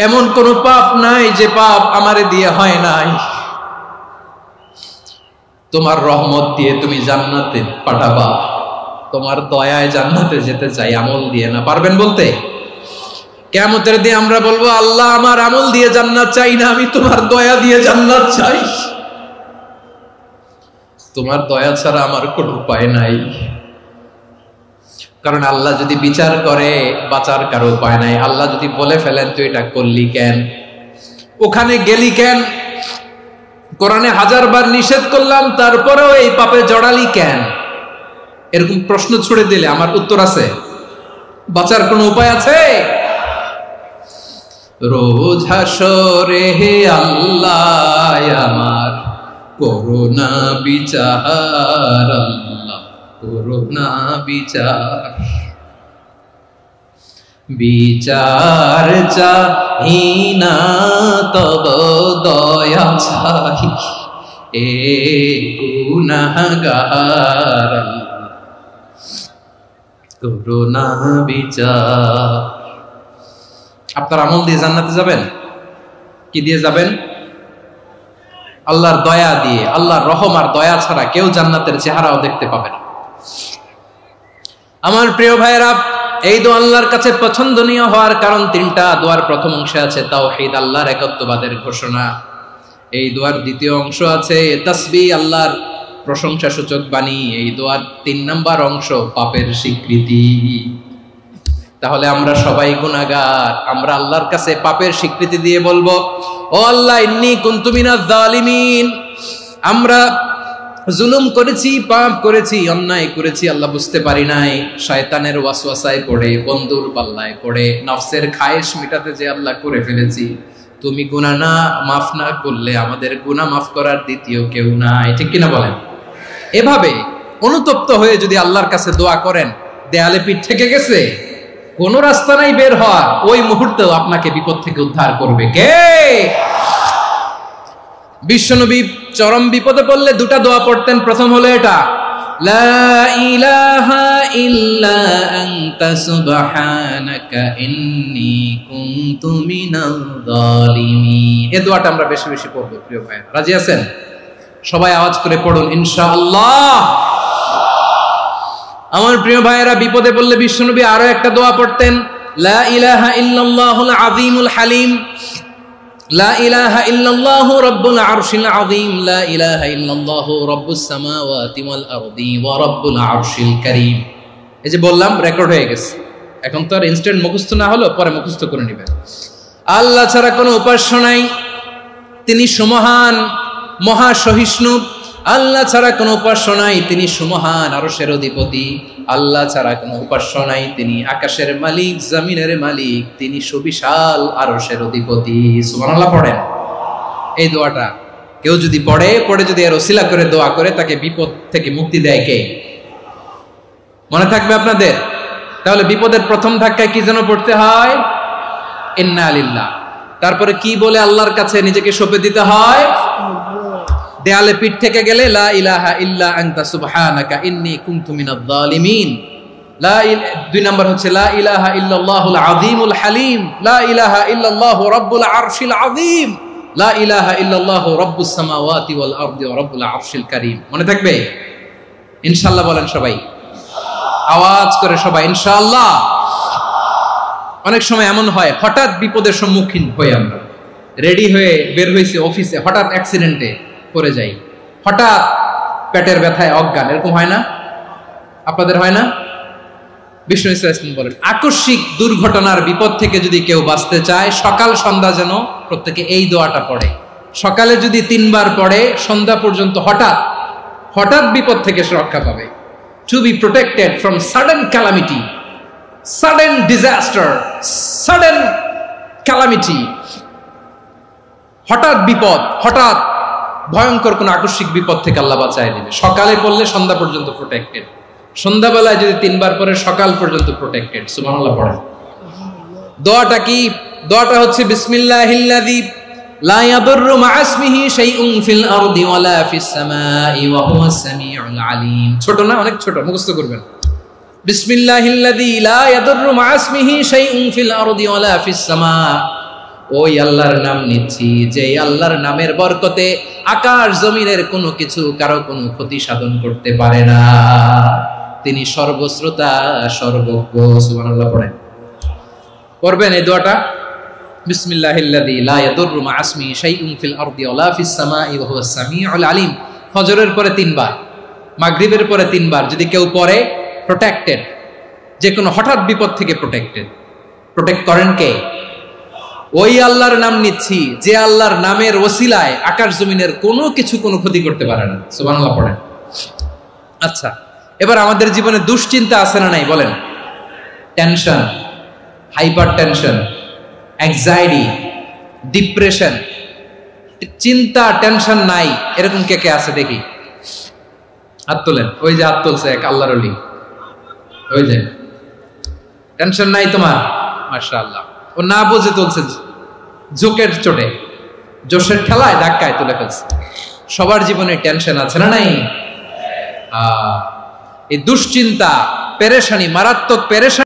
[SPEAKER 1] এমন কোন পাপ নাই যে পাপ আমারে দিয়ে হয় নাই। তোমার রহমত দিয়ে তুমি জান্নাতে পাঠাবা, তোমার দয়ায় জান্নাতে যেতে চাই, আমল দিয়ে না। পারবেন বলতে? কিয়ামতের দিন আমরা বলবো, আল্লাহ আমার আমল দিয়ে জান্নাত চাই না, আমি তোমার দয়া দিয়ে জান্নাত চাই। তোমার দয়া ছাড়া আমার কোনো উপায় নাই। কারণ আল্লাহ যদি বিচার করে বাঁচার কারো উপায় নাই। আল্লাহ যদি বলে ফেলেন তুই এটা করলি কেন, ওখানে গেলি কেন, কোরআনে 1000 বার নিষেধ করলাম তারপরেও এই পাপে জড়ালি কেন, এরকম প্রশ্ন ছুড়ে দিলে আমার উত্তর আছে? বাঁচার কোনো উপায় আছে? রোজ হাসরে হে আল্লাহ আমার করুণা বিচার, আল্লাহ করুণা বিচার। বিচার হিনা তব দয়া চাই এ গুনাহগার করুণা বিচার। আপনার আমল দিয়ে জান্নাতে যাবেন, কি দিয়ে যাবেন? আল্লাহর দয়া দিয়ে। আল্লাহর রহম আর দয়া ছাড়া কেউ জান্নাতের চেহারাও দেখতে পাবে না। আমার প্রিয় ভাইরা, এই দোয়া আল্লাহর কাছে পছন্দনীয় হওয়ার কারণ তিনটা। দোয়ার প্রথম অংশে আছে তাওহীদ, আল্লাহর একত্ববাদের ঘোষণা। এই দোয়ার দ্বিতীয় অংশ আছে তাসবিহ, আল্লাহর প্রশংসা সূচক বাণী। এই দোয়ার 3 নাম্বার অংশ পাপের স্বীকৃতি। তাহলে আমরা সবাই গুনাহগার, আমরা আল্লাহর কাছে পাপের স্বীকৃতি দিয়ে বলবো, ও আল্লাহ ইন্নী কুনতু মিনাজ জালিমিন, আমরা জুলুম করেছি, পাপ করেছি, অন্যায় করেছি, আল্লাহ বুঝতে পারি নাই, শয়তানের ওয়াসওয়াসায় পড়ে, বন্ধুর পাল্লায় পড়ে, নফসের খায়েশ মিটাতে যে আল্লাহ করে ফেলেছি। তুমি গুনাহ না মাফ না করলে আমাদের গুনাহ মাফ করার দ্বিতীয় কেউ নাই, ঠিক কিনা বলেন? এভাবে অনুতপ্ত হয়ে যদি আল্লাহর কাছে দোয়া করেন, দেয়ালে পিঠ থেকে গেছে, কোন রাস্তা নাই বের হওয়ার, ওই মুহূর্তেও আপনাকে বিপদ থেকে উদ্ধার করবে কে? বিশ্বনবী চরম বিপদে পড়লে দুটা দোয়া পড়তেন। প্রথম হলো এটা, লা ইলাহা ইল্লা আনতা সুবহানাকা ইন্নী কুনতু মিনাল জালিমিন। এই দোয়াটা আমরা বেশি বেশি পড়ব প্রিয় ভাইরা, রাজি আছেন? সবাই আওয়াজ করে পড়ুন ইনশাআল্লাহ। আমার প্রিয় ভাইয়েরা, বিপদে পড়লে বিশ্বনবী আরো একটা দোয়া পড়তেন, লা ইলাহা ইল্লাল্লাহুল আযীমুল হালিম, লা ইলাহা ইল্লাল্লাহু রাব্বুল আরশিল আযীম, লা ইলাহা ইল্লাল্লাহু রাব্বুস সামাওয়াতি ওয়াল আরদি ওয়া রাব্বুল আরশিল কারীম। এই যে বললাম, রেকর্ড হয়ে গেছে, এখন তো আর ইনস্ট্যান্ট মুখস্থ না হলো, পরে মুখস্থ করে নেবেন। আল্লাহ ছাড়া কোনো উপাস্য নাই, তিনি সুমহান, মহা সহিষ্ণু। আল্লাহ ছাড়া কোনো উপাস্য নাই, তিনি সুমহান, আরশের অধিপতি। আল্লাহ ছাড়া কোনো উপাস্য নাই, তিনি আকাশের মালিক, জমিনের মালিক, তিনি সুবিশাল আরশের অধিপতি। সুবহানাল্লাহ পড়েন। এই দোয়াটা কেউ যদি পড়ে যদি এর ওসিলা করে দোয়া করে, তাকে বিপদ থেকে মুক্তি দেয় কে? মনে থাকবে আপনাদের? তাহলে বিপদের প্রথম ধাক্কায় কি যেন পড়তে হয়? ইন্না লিল্লাহ। তারপরে কি বলে আল্লাহর কাছে নিজেকে সঁপে দিতে হয়? দেয়ালে পিঠ থেকে গেলে লা ইলাহা ইল্লা আনতা সুবহানাকা ইন্নী কুনতু মিনাজ জালিমিন। 2 নাম্বার হচ্ছে লা ইলাহা ইল্লাল্লাহুল আযীমুল হালিম, লা ইলাহা ইল্লাল্লাহু রাব্বুল আরশিল আযীম, লা ইলাহা ইল্লাল্লাহু রাব্বুস সামাওয়াতি ওয়াল আরদি ওয়া রাব্বুল আরশিল কারীম। মনে থাকবে? ইনশাআল্লাহ বলেন সবাই, আওয়াজ করে সবাই ইনশাআল্লাহ। অনেক সময় এমন হয়, হঠাৎ বিপদের সম্মুখীন হই আমরা, রেডি হয়ে বের হইছি অফিসে, হঠাৎ অ্যাক্সিডেন্টে পড়ে যাই, হঠাৎ পেটের ব্যথায় অজ্ঞান, এরকম হয় না? আপনাদের হয় না? বিষ্ণু ইসলাম বলেন, আকস্মিক দুর্ঘটনার বিপদ থেকে যদি কেউ বাঁচতে চায়, সকাল সন্ধ্যা যেন প্রত্যেকে এই দোয়াটা পড়ে। সকালে যদি 3 বার পড়ে, সন্ধ্যা পর্যন্ত হঠাৎ বিপদ থেকে সে রক্ষা পাবে। To be protected from sudden calamity, sudden disaster, sudden calamity, হঠাৎ বিপদ, হঠাৎ ভয়ঙ্কর কোন আকস্মিক বিপদ থেকে আল্লাহ বাঁচায় দিবে। সকালে পড়লে সন্ধ্যা পর্যন্ত প্রোটেক্টেড, সন্ধ্যাবেলায় যদি 3 বার পরে সকাল পর্যন্ত প্রোটেক্টেড। সুবহানাল্লাহ পড়েন। দোয়াটা কি? দোয়াটা হচ্ছে বিসমিল্লাহিল্লাযী লা ইয়াদুররু মা ইসমিহি শাইউন ফিল আরদি ওয়ালা ফিস সামাই ওয়া হুয়াস সামিউল আলীম। ছোট না? অনেক ছোট, মুখস্থ করবেন। বিসমিল্লাহিল্লাযী লা ইয়াদুররু মা ইসমিহি শাইউন ফিল আরদি ওয়ালা ফিস সামা। ওই আল্লাহর নাম নিচ্ছি, যে আল্লাহর নামের বরকতে আকাশ জমিনের কোনো কিছু কারো কোনো ক্ষতি সাধন করতে পারে না। তিনি সর্বশ্রোতা, সর্বজ্ঞ। সুবহানাল্লাহ পড়েন। পড়বেন এই দোয়াটা, বিসমিল্লাহিল্লাযী লা ইয়াদুররু মা ইসমিহি শাইউন ফিল আরদি ওয়ালা ফিস সামাই ওয়া হুয়াস সামিউল আলীম। ফজরের পরে 3 বার, মাগরিবের পরে 3 বার যদি কেউ পড়ে, প্রোটেক্টেড, যে কোনো হঠাৎ বিপদ থেকে প্রোটেক্টেড। প্রোটেক্ট করেন কে? ওই আল্লাহর নাম নিচ্ছি, যে আল্লাহর নামের ওসিলায় আকাশ জমিনের কোনো কিছু কোনো ক্ষতি করতে পারে না। সুবহানাল্লাহ পড়েন। আচ্ছা, এবার আমাদের জীবনে দুশ্চিন্তা আছে না নাই বলেন? Tension, hyper tension, anxiety, depression, চিন্তা, টেনশন নাই, এরকম কে কে আছে দেখি? হাত তোলেন। ওই যে হাত তুলছে এক আল্লাহর ওলি, ওই যে। টেনশন নাই তোমার? মাশাআল্লাহ। ও না বুঝে তুলছে, জোকের চোটে, জোশের ঠেলায় ধাক্কায় তুলে ফেলছে। সবার জীবনে টেনশন আছে না নাই? এই দুশ্চিন্তা, পেরেশানি, মারাত্মক পেরেশানি